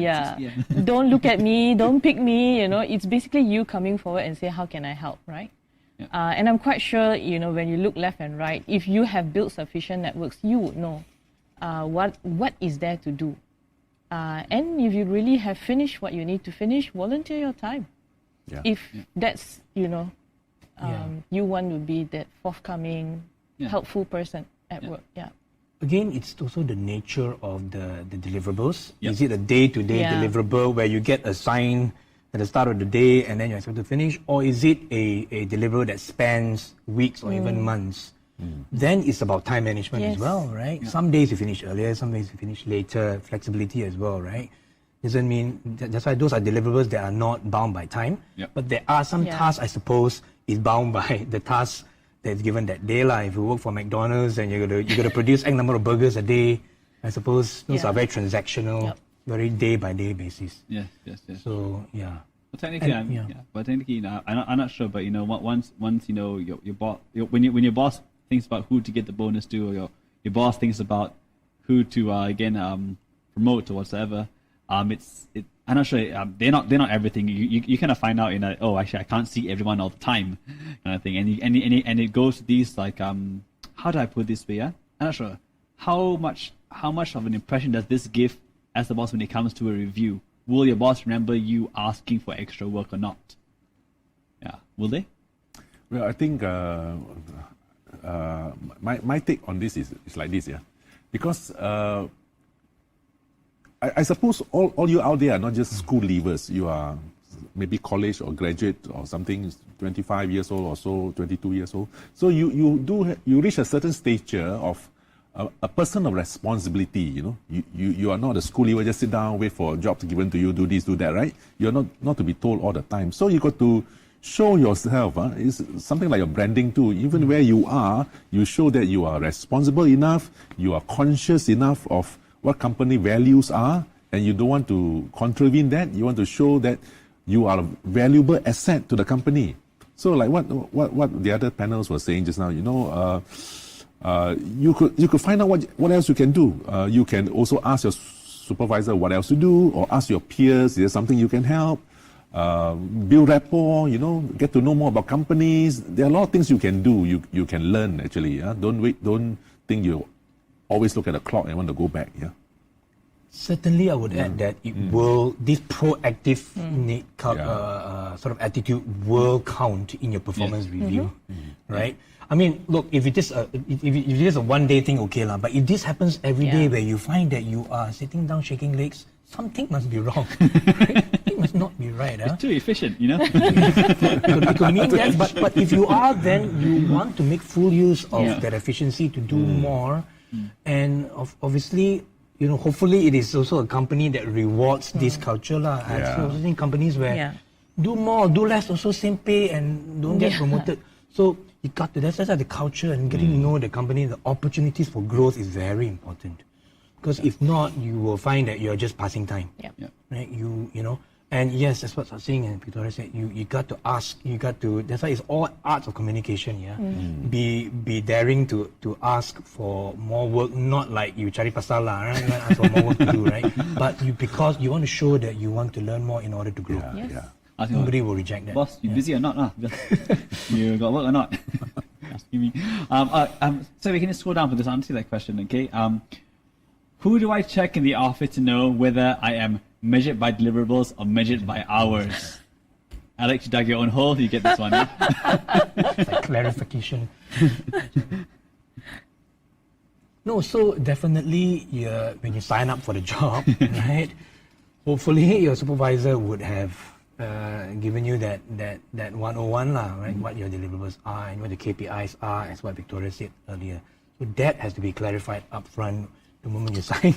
don't look at me, don't pick me, It's basically you coming forward and say, how can I help, right? Yeah. And I'm quite sure, when you look left and right, if you have built sufficient networks, you would know what is there to do. And if you really have finished what you need to finish, volunteer your time. Yeah. If that's, you want to be that forthcoming, helpful person at work. Yeah. Again, it's also the nature of the deliverables. Is it a day-to-day deliverable where you get assigned at the start of the day and then you're expected to finish, or is it a deliverable that spans weeks or even months? Then it's about time management as well, right? Yeah. Some days you finish earlier, some days you finish later, flexibility as well, right? Doesn't mean, that's why those are deliverables that are not bound by time, but there are some tasks, I suppose, is bound by the tasks that's given that day. If you work for McDonald's and you got to produce X number of burgers a day, I suppose those are very transactional, very day-by-day basis. Yes. So, But technically, I'm not sure. But once your boss, when your boss thinks about who to get the bonus to, or your boss thinks about who to promote or whatsoever, I'm not sure. They're not everything. You kind of find out actually I can't see everyone all the time, kind of thing. And it goes to these how do I put it this way? I'm not sure how much of an impression does this give as the boss when it comes to a review. Will your boss remember you asking for extra work or not? Yeah, will they? Well, I think my take on this is like this, because I suppose all you out there are not just school leavers. You are maybe college or graduate or something, 25 years old or so, 22 years old. So you reach a certain stature of a person of responsibility. You are not a school leaver, just sit down, wait for jobs given to you, do this, do that, right? You're not to be told all the time. So you got to show yourself. It's something like your branding too. Even where you are, you show that you are responsible enough, you are conscious enough of what company values are, and you don't want to contravene that. You want to show that you are a valuable asset to the company. So like what the other panels were saying just now, you could find out what else you can do. You can also ask your supervisor what else to do, or ask your peers, is there something you can help? Build rapport, get to know more about companies. There are a lot of things you can do, you can learn actually. Don't think you always look at the clock and want to go back. Certainly, I would add that this proactive sort of attitude will count in your performance review, right? I mean, look, if it is a one-day thing, okay lah. But if this happens every day, where you find that you are sitting down shaking legs, something must be wrong. It must not be right. It's too efficient, It could mean that, but if you are, then you want to make full use of that efficiency to do more, and obviously, hopefully it is also a company that rewards this culture lah. I've also seen companies where do more, do less, also same pay, and don't get promoted. So you got to, that's like the culture and getting to know the company, the opportunities for growth is very important. Because if not, you will find that you're just passing time. Right? You know, and yes, that's what I was saying, and Victoria said, you got to ask, that's why it's all arts of communication, Be daring to ask for more work, not like you cari pasal lah, right? You want to ask for more work to do, right? But because you want to show that you want to learn more in order to grow. Nobody will reject that. Boss, you busy or not? You got work or not? Asking me. So we can just scroll down for this, answer that question, okay? Who do I check in the office to know whether I am measured by deliverables or measured by hours? Alex, you dug your own hole. You get this one. It's like clarification. No, so definitely when you sign up for the job, right? Hopefully your supervisor would have given you that 101 lah, right? What your deliverables are and what the KPIs are, as what Victoria said earlier. So that has to be clarified upfront the moment you sign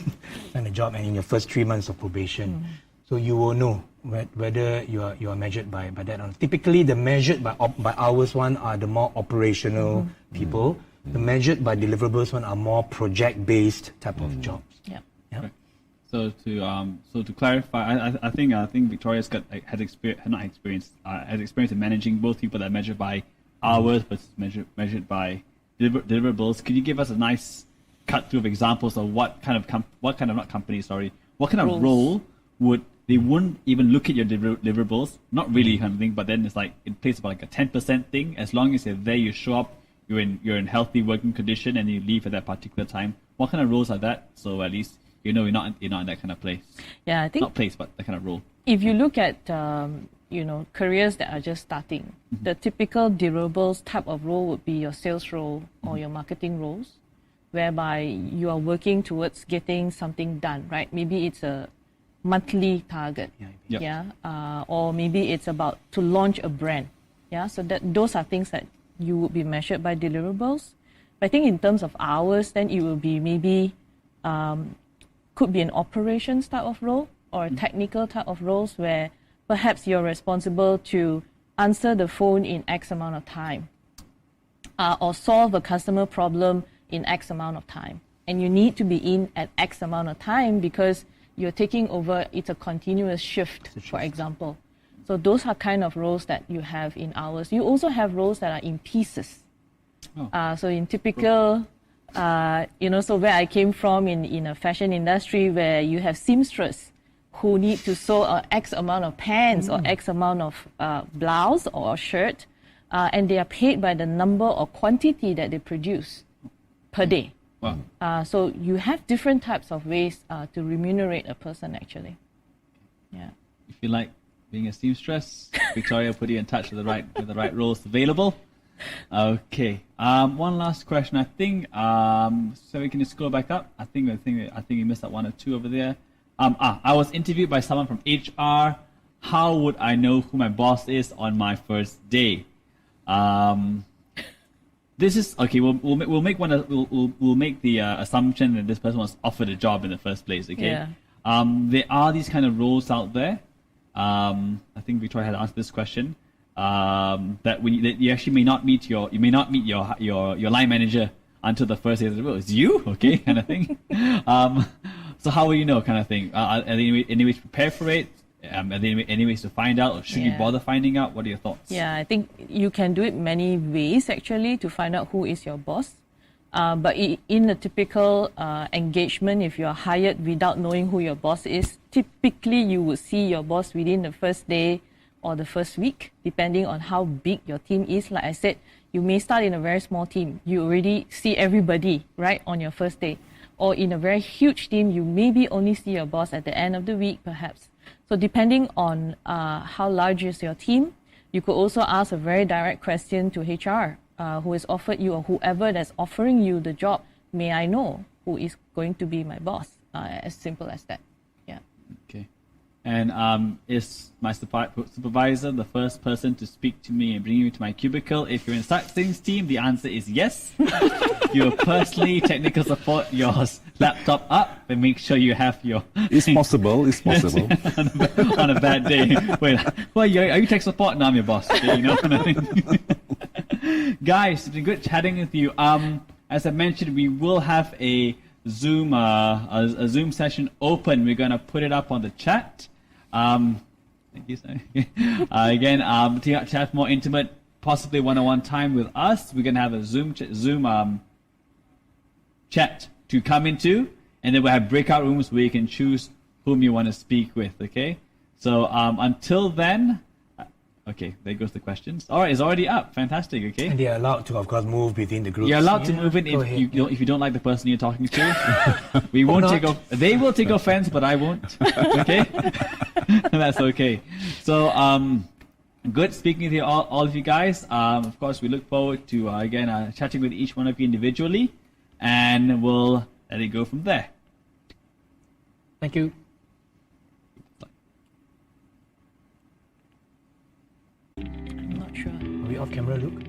the job and in your first 3 months of probation. So you will know whether you are measured by that. Typically, the measured by hours one are the more operational people. The measured by deliverables one are more project-based type of jobs. So to clarify, I think Victoria's has experience in managing both people that measure by hours but measured by deliverables. Could you give us a nice cut through of examples of what kind of role they wouldn't even look at your deliverables, not really kind of thing, but then it's like it plays about like a 10% thing. As long as you're there, you show up, you're in healthy working condition, and you leave at that particular time. What kind of roles are that? So at least you know you're not in that kind of place. Yeah, I think not place, but that kind of role. If you look at careers that are just starting, the typical deliverables type of role would be your sales role or your marketing roles, whereby you are working towards getting something done, right? Maybe it's a monthly target, or maybe it's about to launch a brand, so those are things that you would be measured by deliverables. But I think in terms of hours, then it will be maybe could be an operations type of role or a technical type of roles where perhaps you're responsible to answer the phone in X amount of time, or solve a customer problem in X amount of time, and you need to be in at X amount of time because you're taking over, it's a continuous shift, for example. So those are kind of roles that you have in hours. You also have roles that are in pieces. So in typical, so where I came from in a fashion industry where you have seamstress who need to sew X amount of pants or X amount of blouse or shirt, and they are paid by the number or quantity that they produce per day. Wow. So you have different types of ways to remunerate a person actually. If you like being a seamstress, Victoria put you in touch with the right roles available. Okay. One last question. I think so we can just scroll back up. I think we missed out one or two over there. I was interviewed by someone from HR. How would I know who my boss is on my first day? This is okay. We'll make the assumption that this person was offered a job in the first place. Okay. There are these kind of roles out there. I think Victoria had asked this question. That you actually may not meet your line manager until the first day of the role. It's you, okay, kind of thing. So how will you know, kind of thing? Are there any ways to prepare for it? Are there any ways to find out, or should you bother finding out? What are your thoughts? Yeah, I think you can do it many ways actually to find out who is your boss. But in a typical engagement, if you are hired without knowing who your boss is, typically you would see your boss within the first day or the first week, depending on how big your team is. Like I said, you may start in a very small team. You already see everybody, right, on your first day. Or in a very huge team, you maybe only see your boss at the end of the week, perhaps. So depending on how large is your team, you could also ask a very direct question to HR, who has offered you, or whoever that's offering you the job. May I know who is going to be my boss? As simple as that. Yeah. Okay. And is my supervisor the first person to speak to me and bring me to my cubicle? If you're in Saxon's team, the answer is yes. You personally technical support your laptop up and make sure you have your... It's possible. on a bad day. Wait, are you tech support? No, I'm your boss. Okay, Guys, it's been good chatting with you. As I mentioned, we will have a Zoom Zoom session open. We're gonna put it up on the chat. Thank you, sir. Again, to have more intimate, possibly one-on-one time with us, we're gonna have a Zoom chat to come into, and then we'll have breakout rooms where you can choose whom you want to speak with. Okay. So until then. Okay, there goes the questions. All right, it's already up. Fantastic. Okay. And they are allowed to, of course, move within the group. You're allowed to move in if you don't like the person you're talking to. We won't take off. They will take offense, but I won't. Okay, that's okay. So good speaking with you all of you guys. Of course, we look forward to again chatting with each one of you individually, and we'll let it go from there. Thank you. I'm not sure. Are we off camera, Luke?